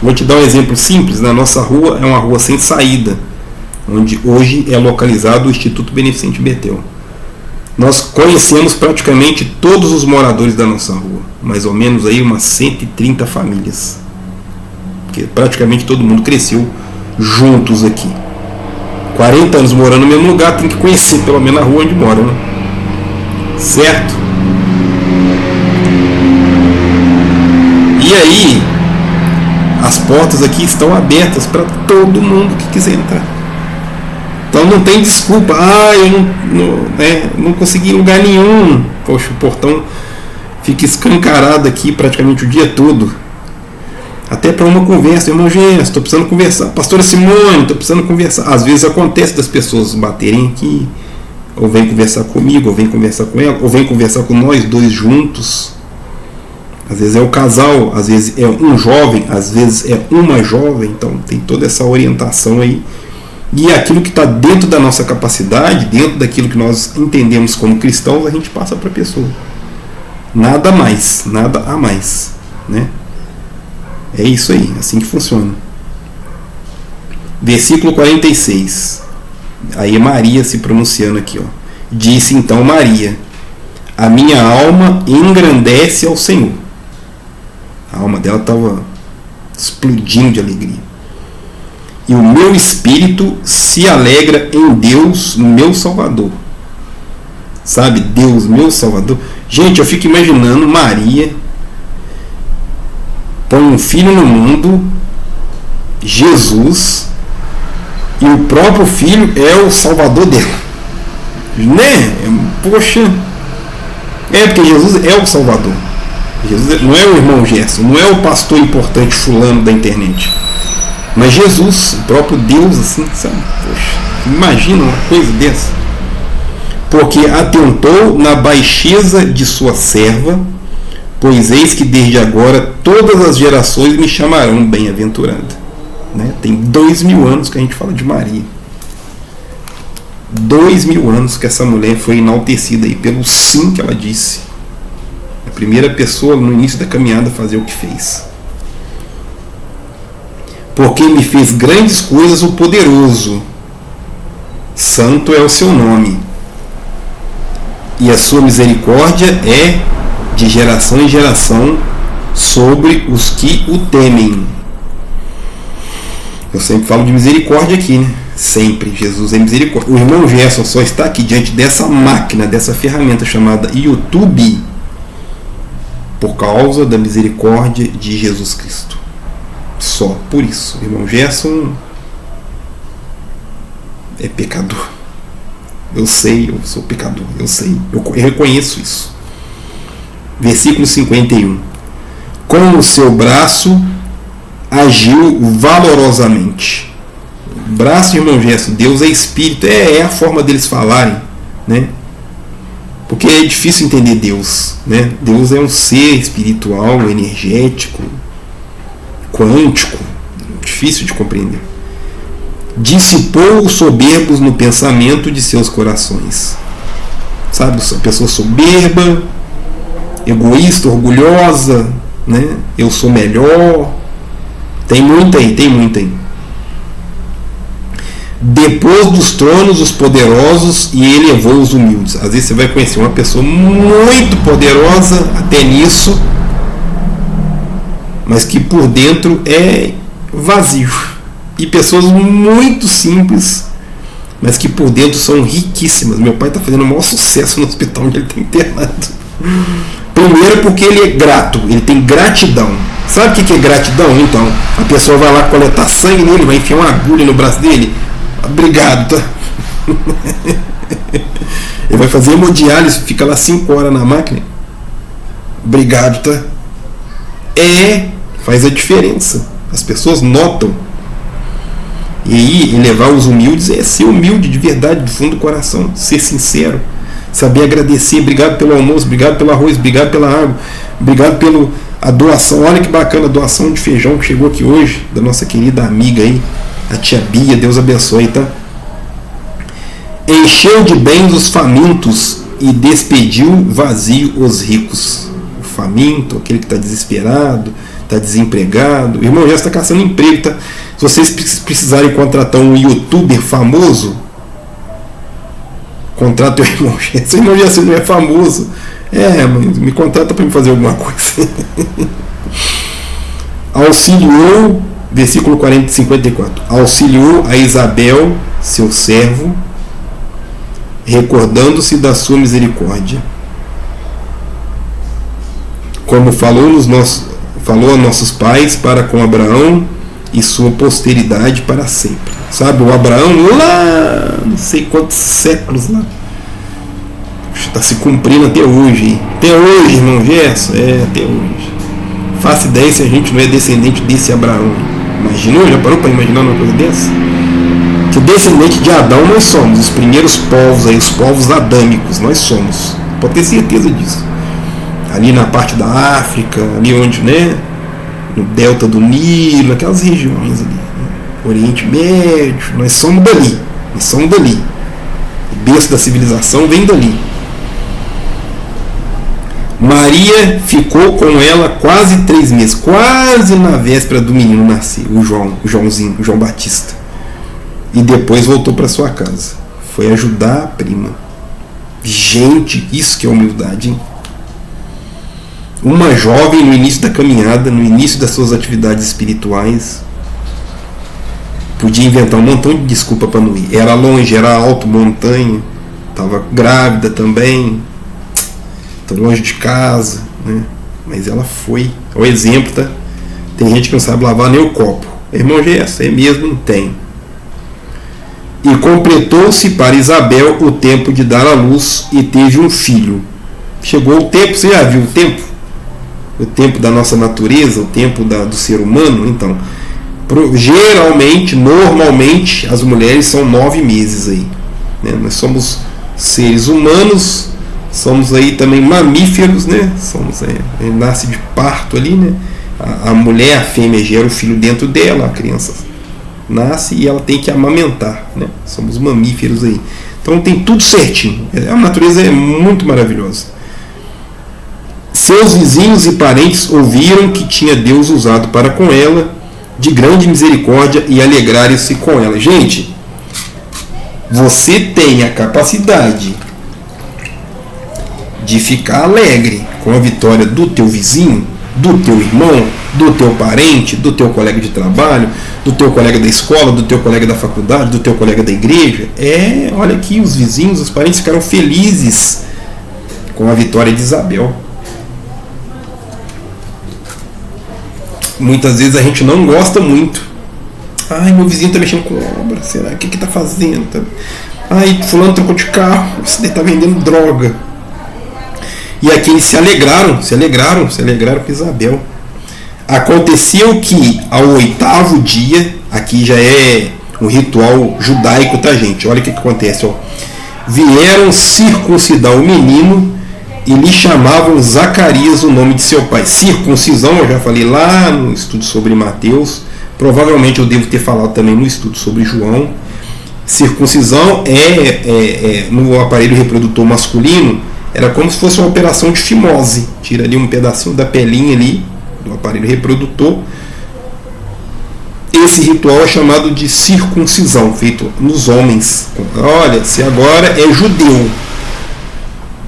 Vou te dar um exemplo simples. Na nossa rua é uma rua sem saída, onde hoje é localizado o Instituto Beneficente Betel. Nós conhecemos praticamente todos os moradores da nossa rua. Mais ou menos aí umas 130 famílias. Porque praticamente todo mundo cresceu juntos aqui. 40 anos morando no mesmo lugar, tem que conhecer pelo menos a rua onde mora, né? Certo? E aí, as portas aqui estão abertas para todo mundo que quiser entrar. Então não tem desculpa. Eu não consegui lugar nenhum. Poxa, o portão fica escancarado aqui praticamente o dia todo. Até para uma conversa. Irmão Gerson, estou precisando conversar. Pastora Simone, estou precisando conversar. Às vezes acontece das pessoas baterem aqui. ou vem conversar comigo, ou vem conversar com ela, ou vem conversar com nós dois juntos. Às vezes é o casal, às vezes é um jovem, às vezes é uma jovem. Então tem toda essa orientação aí. E aquilo que está dentro da nossa capacidade, dentro daquilo que nós entendemos como cristãos, a gente passa para a pessoa. Nada mais, nada a mais, né? É isso aí, assim que funciona. Versículo 46. Aí Maria se pronunciando aqui, ó. Disse então Maria: a minha alma engrandece ao Senhor. A alma dela estava explodindo de alegria. E o meu espírito se alegra em Deus, meu Salvador. Sabe, Deus, meu Salvador. Gente, eu fico imaginando Maria põe um filho no mundo, Jesus, e o próprio filho é o Salvador dela. Né? Poxa. Porque Jesus é o Salvador. Jesus não é o irmão Gerson, não é o pastor importante fulano da internet. Mas Jesus, o próprio Deus, assim, sabe? Poxa, imagina uma coisa dessa. Porque atentou na baixeza de sua serva, pois eis que desde agora todas as gerações me chamarão bem-aventurada. Né? Tem 2000 anos que a gente fala de Maria. 2000 anos que essa mulher foi enaltecida aí pelo sim que ela disse. A primeira pessoa no início da caminhada a fazer o que fez. Porque me fez grandes coisas o poderoso. Santo é o seu nome. E a sua misericórdia é de geração em geração sobre os que o temem. Eu sempre falo de misericórdia aqui, né? Sempre. Jesus é misericórdia. O irmão Gerson só está aqui diante dessa máquina, dessa ferramenta chamada YouTube, por causa da misericórdia de Jesus Cristo. Só por isso. O irmão Gerson é pecador. Eu sei, eu sou pecador. Eu sei, eu reconheço isso. Versículo 51. Com o seu braço agiu valorosamente. O braço, irmão Gerson, Deus é espírito. É a forma deles falarem, né? Porque é difícil entender Deus, né? Deus é um ser espiritual, energético, quântico, difícil de compreender. Dissipou os soberbos no pensamento de seus corações. Sabe, a pessoa soberba, egoísta, orgulhosa, né? Eu sou melhor. Tem muita aí. Depôs dos tronos os poderosos e elevou os humildes. Às vezes você vai conhecer uma pessoa muito poderosa, até nisso, mas que por dentro é vazio. E pessoas muito simples, mas que por dentro são riquíssimas. Meu pai está fazendo o maior sucesso no hospital onde ele está internado. Primeiro porque ele é grato, ele tem gratidão. Sabe o que é gratidão? Então, a pessoa vai lá coletar sangue nele, vai enfiar uma agulha no braço dele. Obrigado, tá? Ele vai fazer hemodiálise, fica lá 5 horas na máquina. Obrigado, tá? Faz a diferença. As pessoas notam. E aí, elevar os humildes é ser humilde de verdade, do fundo do coração, ser sincero, saber agradecer. Obrigado pelo almoço, obrigado pelo arroz, obrigado pela água, obrigado pela doação. Olha que bacana a doação de feijão que chegou aqui hoje, da nossa querida amiga aí, a tia Bia, Deus abençoe, tá? Encheu de bens os famintos e despediu vazio os ricos. O faminto, aquele que está desesperado, está desempregado. O irmão já está caçando emprego, tá? Se vocês precisarem contratar um youtuber famoso, contrata o irmão Gerson. O irmão Gerson não é famoso. Mas me contrata para me fazer alguma coisa. Auxiliou, versículo 54. Auxiliou a Isabel, seu servo, recordando-se da sua misericórdia, como falou a nossos pais para com Abraão e sua posteridade para sempre. Sabe, o Abraão lá, não sei quantos séculos lá, está se cumprindo até hoje. Até hoje, irmão Gerson, até hoje. Faça ideia se a gente não é descendente desse Abraão. Imaginou? Já parou para imaginar uma coisa dessa? Que descendente de Adão nós somos, os primeiros povos aí, os povos adâmicos, nós somos, pode ter certeza disso. Ali na parte da África, ali onde, né, no delta do Nilo, aquelas regiões ali, né, Oriente Médio, nós somos dali, o berço da civilização vem dali. Maria ficou com ela quase 3 meses, quase na véspera do menino nascer, o João Batista. E depois voltou para sua casa. Foi ajudar a prima. Gente, isso que é humildade, hein? Uma jovem no início da caminhada, no início das suas atividades espirituais, podia inventar um montão de desculpa para não ir. Era longe, era alto, montanha, estava grávida também, longe de casa, né? Mas ela foi. O exemplo, tá? Tem gente que não sabe lavar nem o copo. Irmão Gerson, é mesmo? Não tem. E completou-se para Isabel o tempo de dar à luz e teve um filho. Chegou o tempo, você já viu o tempo? O tempo da nossa natureza, o tempo do ser humano. Então, geralmente, normalmente, as mulheres são 9 meses aí, né? Nós somos seres humanos, somos aí também mamíferos, né? Somos, nasce de parto ali, né? A mulher, a fêmea, gera o filho dentro dela, a criança nasce e ela tem que amamentar, né? Somos mamíferos aí. Então tem tudo certinho. A natureza é muito maravilhosa. Seus vizinhos e parentes ouviram que tinha Deus usado para com ela de grande misericórdia e alegraram-se com ela. Gente, você tem a capacidade de ficar alegre com a vitória do teu vizinho, do teu irmão, do teu parente, do teu colega de trabalho, do teu colega da escola, do teu colega da faculdade, do teu colega da igreja. Olha aqui, os vizinhos, os parentes ficaram felizes com a vitória de Isabel. Muitas vezes a gente não gosta muito. Ai, meu vizinho está mexendo com obra, será? O que está fazendo? Ai, fulano trocou de carro, você está vendendo droga. E aqui eles se alegraram com Isabel. Aconteceu que ao 8º dia, aqui já é um ritual judaico, tá, gente? Olha o que acontece, ó. Vieram circuncidar o menino e lhe chamavam Zacarias, o nome de seu pai. Circuncisão, eu já falei lá no estudo sobre Mateus, provavelmente eu devo ter falado também no estudo sobre João. Circuncisão no aparelho reprodutor masculino, era como se fosse uma operação de fimose. Tira ali um pedacinho da pelinha ali do aparelho reprodutor. Esse ritual é chamado de circuncisão, feito nos homens. Olha, se agora é judeu.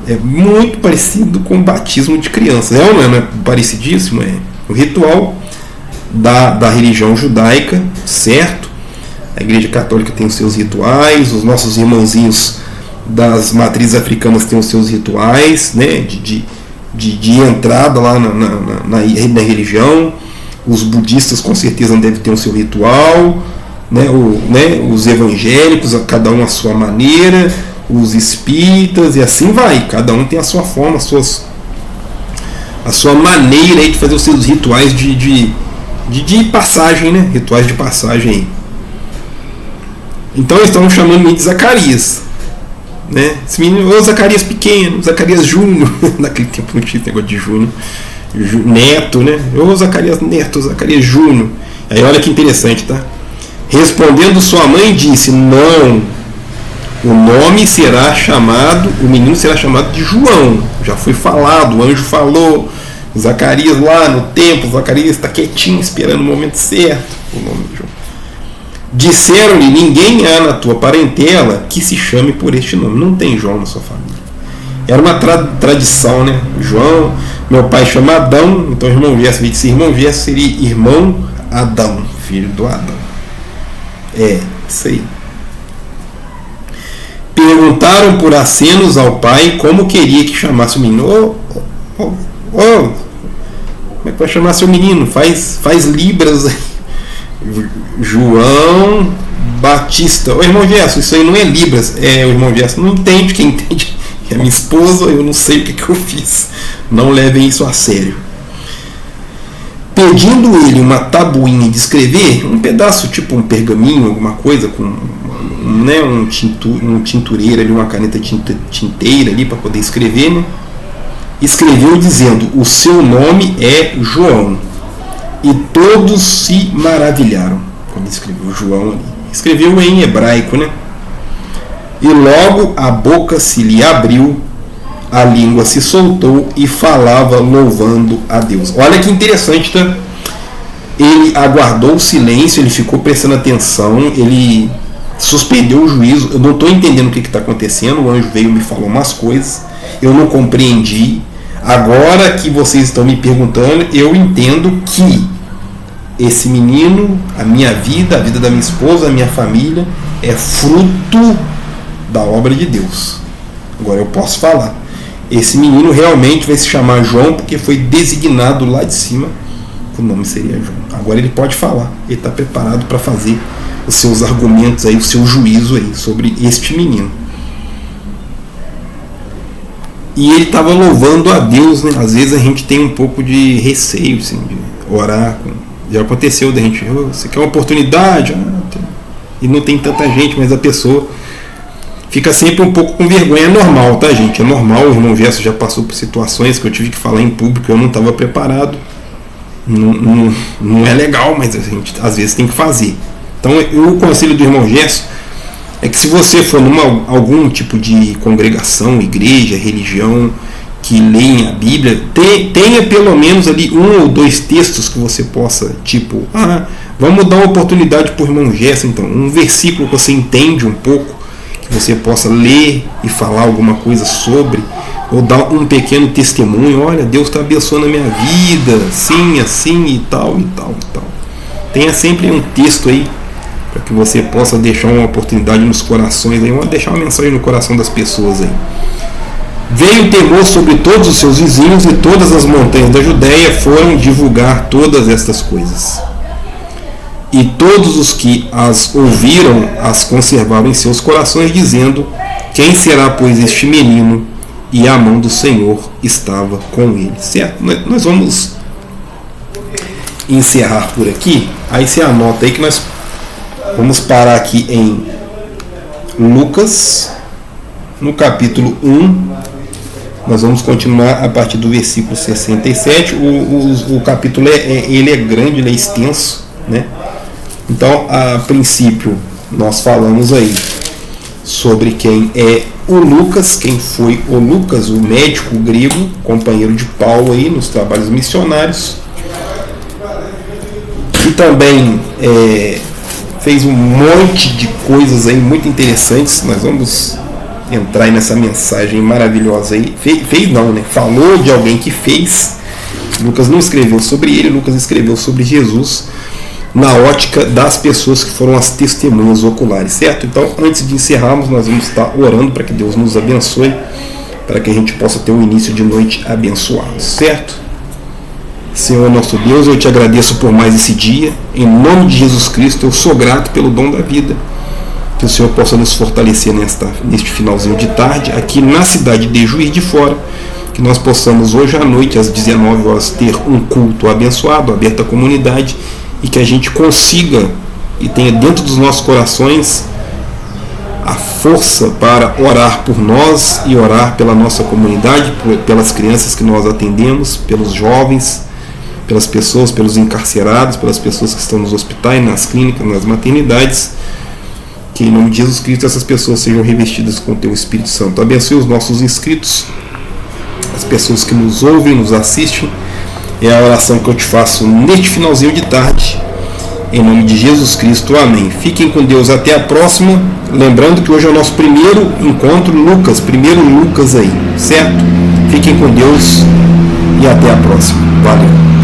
É muito parecido com o batismo de crianças. Não é parecidíssimo? É o ritual da religião judaica, certo? A Igreja Católica tem os seus rituais, os nossos irmãozinhos das matrizes africanas têm os seus rituais, né, de entrada lá na religião. Os budistas com certeza devem ter o seu ritual, né, os evangélicos, cada um a sua maneira, os espíritas e assim vai, cada um tem a sua forma, a sua maneira aí de fazer os seus rituais de passagem, né, rituais de passagem. Então eles estavam chamando de Zacarias, né? Esse menino, o Zacarias pequeno, Zacarias Júnior, naquele tempo não tinha negócio de Júnior, Neto, né? O Zacarias Neto, Zacarias Júnior. Aí olha que interessante, tá? Respondendo sua mãe disse: não, o nome será chamado, o menino será chamado de João. Já foi falado, o anjo falou. Zacarias lá no templo, Zacarias está quietinho esperando o momento certo. O nome de João. Disseram-lhe: ninguém há na tua parentela que se chame por este nome. Não tem João na sua família. Era uma tradição, né? João, meu pai chama Adão, então irmão Gerson, disse irmão Gerson seria irmão Adão, filho do Adão. Isso aí. Perguntaram por acenos ao pai como queria que chamasse o menino. Como é que vai chamar seu menino? Faz libras aí. João Batista. O irmão Gerson, isso aí não é libras. O irmão Gerson não entende, quem entende é minha esposa, eu não sei o que eu fiz. Não levem isso a sério. Pedindo ele uma tabuinha de escrever, um pedaço, tipo um pergaminho, alguma coisa, com um tintureiro ali, uma caneta tinteira ali para poder escrever, né? Escreveu dizendo: o seu nome é João. E todos se maravilharam quando escreveu João ali. Escreveu em hebraico, né? E logo a boca se lhe abriu, a língua se soltou e falava louvando a Deus. Olha que interessante, tá? Ele aguardou o silêncio, ele ficou prestando atenção, ele suspendeu o juízo. Eu não estou entendendo o que está acontecendo. O anjo veio e me falou umas coisas, eu não compreendi. Agora que vocês estão me perguntando, eu entendo que esse menino, a minha vida, a vida da minha esposa, a minha família, é fruto da obra de Deus. Agora eu posso falar. Esse menino realmente vai se chamar João, porque foi designado lá de cima, o nome seria João. Agora ele pode falar, ele está preparado para fazer os seus argumentos aí, o seu juízo aí sobre este menino. E ele estava louvando a Deus, né? Às vezes a gente tem um pouco de receio, assim, de orar. Já aconteceu da gente, você quer uma oportunidade? E não tem tanta gente, mas a pessoa fica sempre um pouco com vergonha. É normal, tá, gente? É normal. O irmão Gerson já passou por situações que eu tive que falar em público, eu não estava preparado. Não é legal, mas a gente às vezes tem que fazer. Então, o conselho do irmão Gerson é que se você for numa algum tipo de congregação, igreja, religião que leem a Bíblia, tenha pelo menos ali 1 ou 2 textos que você possa, tipo, vamos dar uma oportunidade para o irmão Gerson, então, um versículo que você entende um pouco, que você possa ler e falar alguma coisa sobre, ou dar um pequeno testemunho. Olha, Deus está abençoando a minha vida, assim e tal e tal e tal. Tenha sempre um texto aí para que você possa deixar uma oportunidade nos corações aí, deixar uma mensagem no coração das pessoas aí. Veio temor sobre todos os seus vizinhos, e todas as montanhas da Judéia foram divulgar todas estas coisas. E todos os que as ouviram as conservaram em seus corações, dizendo: quem será, pois, este menino? E a mão do Senhor estava com ele. Certo? Nós vamos encerrar por aqui. Aí você anota aí que nós vamos parar aqui em Lucas, no capítulo 1. Nós vamos continuar a partir do versículo 67. O capítulo ele é grande, ele é extenso, né? Então, a princípio, nós falamos aí sobre quem é o Lucas, quem foi o Lucas, o médico grego, companheiro de Paulo aí nos trabalhos missionários. E também fez um monte de coisas aí muito interessantes. Nós vamos entrar aí nessa mensagem maravilhosa aí. Fez não, né? Falou de alguém que fez. Lucas não escreveu sobre ele, Lucas escreveu sobre Jesus na ótica das pessoas que foram as testemunhas oculares, certo? Então, antes de encerrarmos, nós vamos estar orando para que Deus nos abençoe, para que a gente possa ter um início de noite abençoado, certo? Senhor nosso Deus, eu te agradeço por mais esse dia. Em nome de Jesus Cristo, eu sou grato pelo dom da vida. Que o Senhor possa nos fortalecer neste finalzinho de tarde, aqui na cidade de Juiz de Fora. Que nós possamos hoje à noite, às 19 horas, ter um culto abençoado, aberto à comunidade, e que a gente consiga e tenha dentro dos nossos corações a força para orar por nós e orar pela nossa comunidade, pelas crianças que nós atendemos, pelos jovens, pelas pessoas, pelos encarcerados, pelas pessoas que estão nos hospitais, nas clínicas, nas maternidades. Que em nome de Jesus Cristo essas pessoas sejam revestidas com o Teu Espírito Santo. Abençoe os nossos inscritos, as pessoas que nos ouvem, nos assistem. É a oração que eu te faço neste finalzinho de tarde. Em nome de Jesus Cristo, amém. Fiquem com Deus, até a próxima. Lembrando que hoje é o nosso primeiro encontro primeiro Lucas aí, certo? Fiquem com Deus e até a próxima. Valeu.